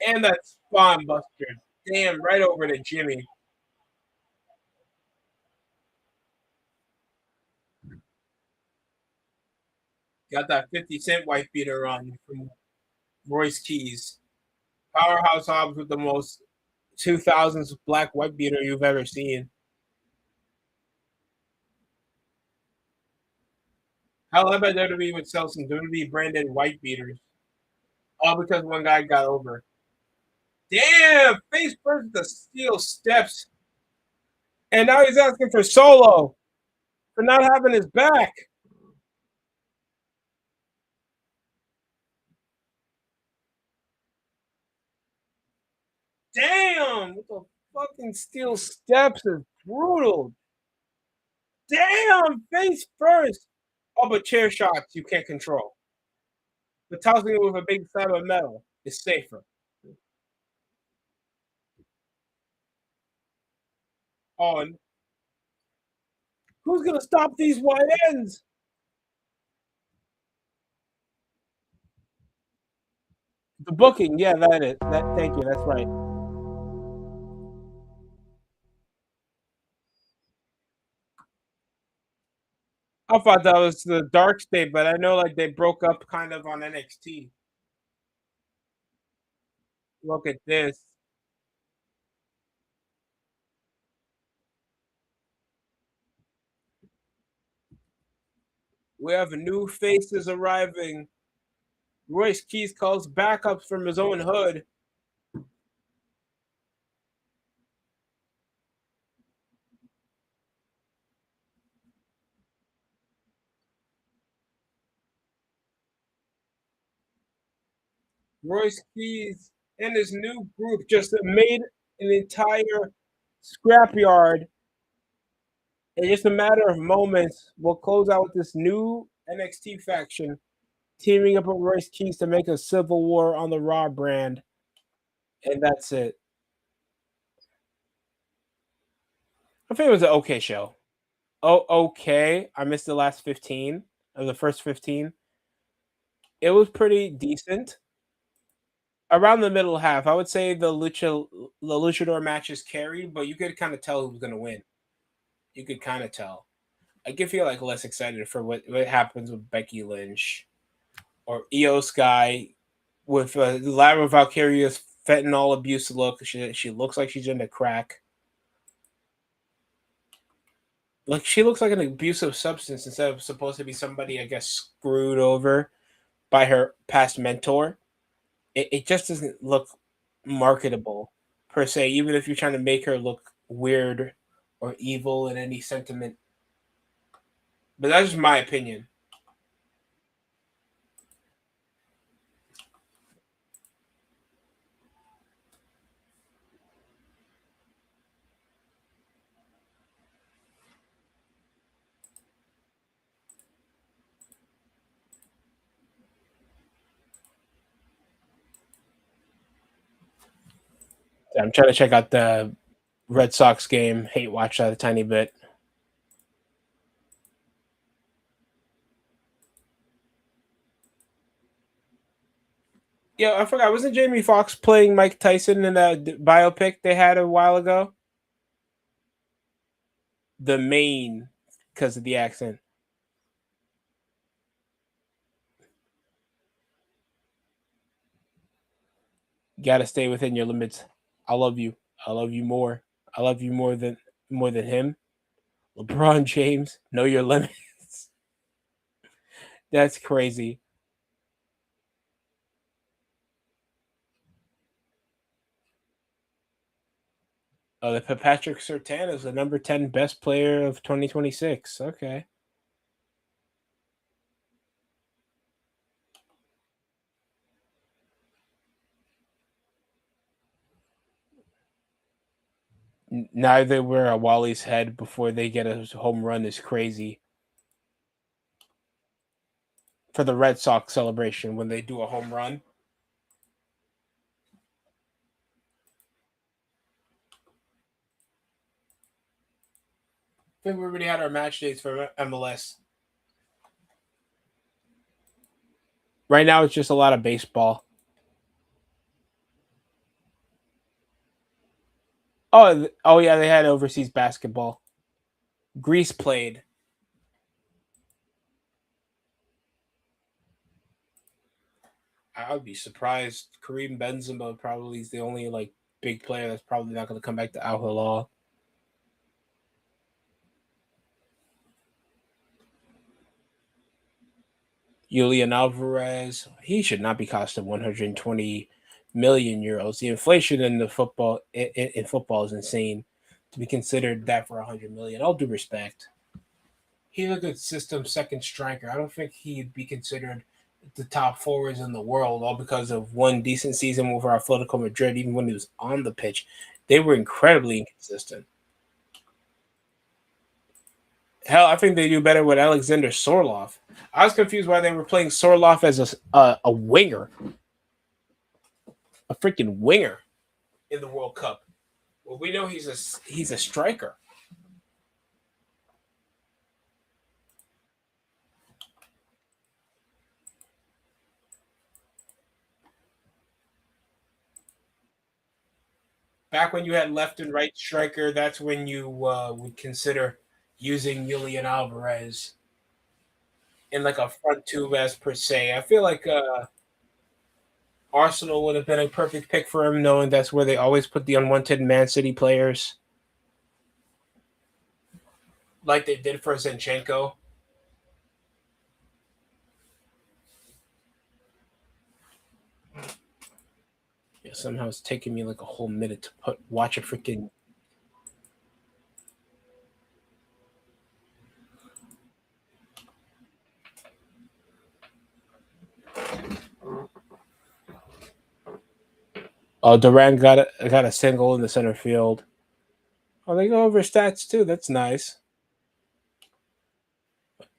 And that Spawn Buster. Damn, right over to Jimmy. Got that 50 Cent white beater on from Royce Keys. Powerhouse Hobbs with the most 2000s black white beater you've ever seen. How about WWE would sell some WWE branded white beaters? All because one guy got over. Damn! Face first with the steel steps. And now he's asking for Solo for not having his back. Damn! With the fucking steel steps is brutal. Damn! Face first. Oh, but chair shots you can't control. But tossing it with a big slab of metal is safer. Oh, and who's gonna stop these YNs? The booking, yeah, that is. That thank you, that's right. I thought that was the Dark State, but I know like they broke up kind of on NXT. Look at this. We have new faces arriving. Royce Keys calls backups from his own hood. Royce Keys and his new group just made an entire scrapyard. In just a matter of moments, we'll close out with this new NXT faction teaming up with Royce Keys to make a civil war on the Raw brand. And that's it. I think it was an okay show. Oh, okay. I missed the last 15 of the first 15. It was pretty decent. Around the middle half, I would say the luchador matches carried, but you could kind of tell who was going to win. You could kind of tell. I could feel like less excited for what happens with Becky Lynch or Io Sky with Lara Valkyria's fentanyl abuse look. She looks like she's into crack. Like she looks like an abusive substance instead of supposed to be somebody, I guess, screwed over by her past mentor. It just doesn't look marketable per se, even if you're trying to make her look weird or evil in any sentiment. But that's just my opinion. I'm trying to check out the Red Sox game. Hate watch that a tiny bit. Yeah, I forgot. Wasn't Jamie Foxx playing Mike Tyson in that biopic they had a while ago? The Maine, because of the accent. You gotta stay within your limits. I love you. I love you more. I love you more than him. LeBron James, know your limits. That's crazy. The Patrick Surtain is the number 10 best player of 2026. Okay. Neither were a Wally's head before they get a home run is crazy. For the Red Sox celebration when they do a home run. I think we already had our match dates for MLS. Right now, it's just a lot of baseball. Oh yeah, they had overseas basketball. Greece played. I would be surprised. Kareem Benzema probably is the only like big player that's probably not going to come back to Al Hilal. Julian Alvarez, he should not be costing 120 million euros. The inflation in the football in football is insane to be considered that for 100 million. All due respect, he's a good system second striker. I don't think he'd be considered the top forwards in the world all because of one decent season with Atletico Madrid. Even when he was on the pitch, they were incredibly inconsistent. Hell, I think they do better with Alexander Sorloth. I was confused why they were playing Sorloth as a winger, a freaking winger in the World Cup. Well, we know he's a striker. Back when you had left and right striker, that's when you would consider using Julian Alvarez in like a front two as per se. I feel like Arsenal would have been a perfect pick for him, knowing that's where they always put the unwanted Man City players, like they did for Zinchenko. Yeah, somehow it's taking me like a whole minute to watch a freaking. Oh, Duran got a single in the center field. Oh, they go over stats too. That's nice.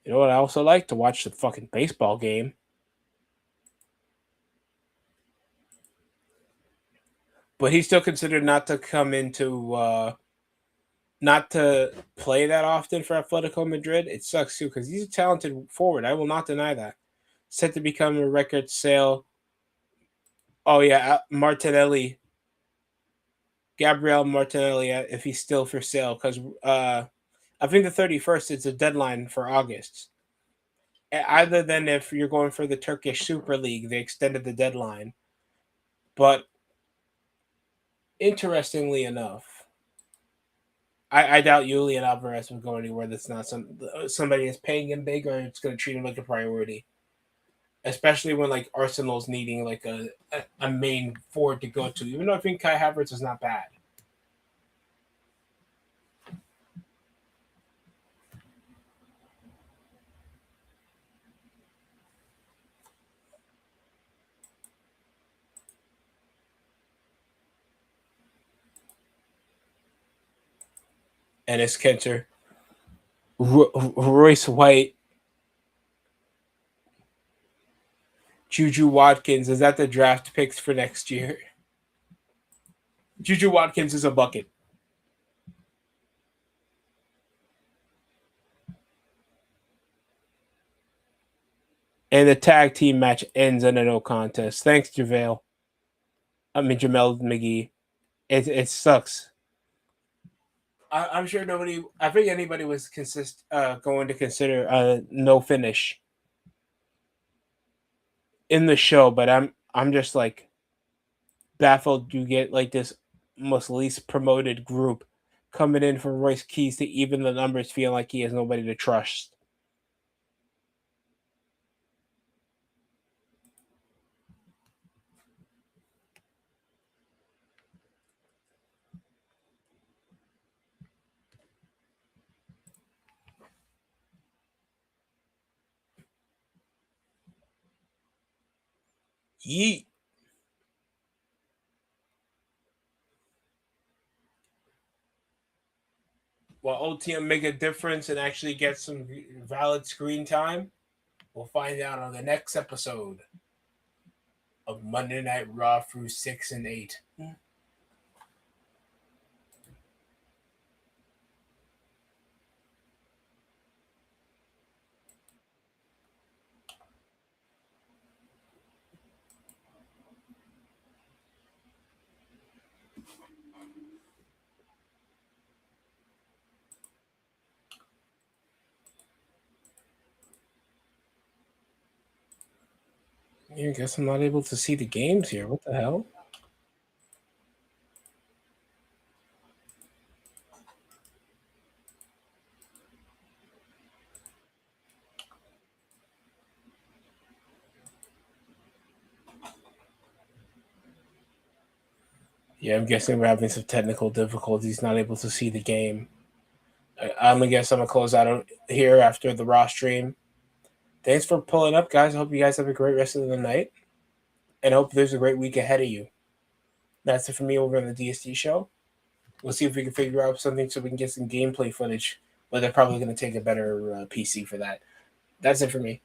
You know what? I also like to watch the fucking baseball game, but he's still considered not to come into not to play that often for Atletico Madrid. It sucks too because he's a talented forward. I will not deny that. Set to become a record sale. Oh yeah, Martinelli, Gabriel Martinelli, if he's still for sale, because I think the 31st is the deadline for August. Other than if you're going for the Turkish Super League, they extended the deadline. But interestingly enough, I doubt Julian Alvarez will go anywhere that's not somebody is paying him big or it's going to treat him like a priority. Especially when like Arsenal's needing like a main forward to go to. Even though I think Kai Havertz is not bad. Enes Kanter, Royce White, Juju Watkins. Is that the draft picks for next year? Juju Watkins is a bucket. And the tag team match ends in a no contest. Thanks, Jamel McGee. It sucks. I'm sure nobody. I think anybody was going to consider a no finish in the show, but I'm just like baffled. You get like this most least promoted group coming in for Royce Keys to even the numbers, feeling like he has nobody to trust. Yeet. Will OTM make a difference and actually get some valid screen time? We'll find out on the next episode of Monday Night Raw through 6 and 8. I guess I'm not able to see the games here. What the hell? Yeah, I'm guessing we're having some technical difficulties, not able to see the game. I'm gonna close out here after the Raw stream. Thanks for pulling up, guys. I hope you guys have a great rest of the night, and I hope there's a great week ahead of you. That's it for me over on the DST show. We'll see if we can figure out something so we can get some gameplay footage, but they're probably going to take a better PC for that. That's it for me.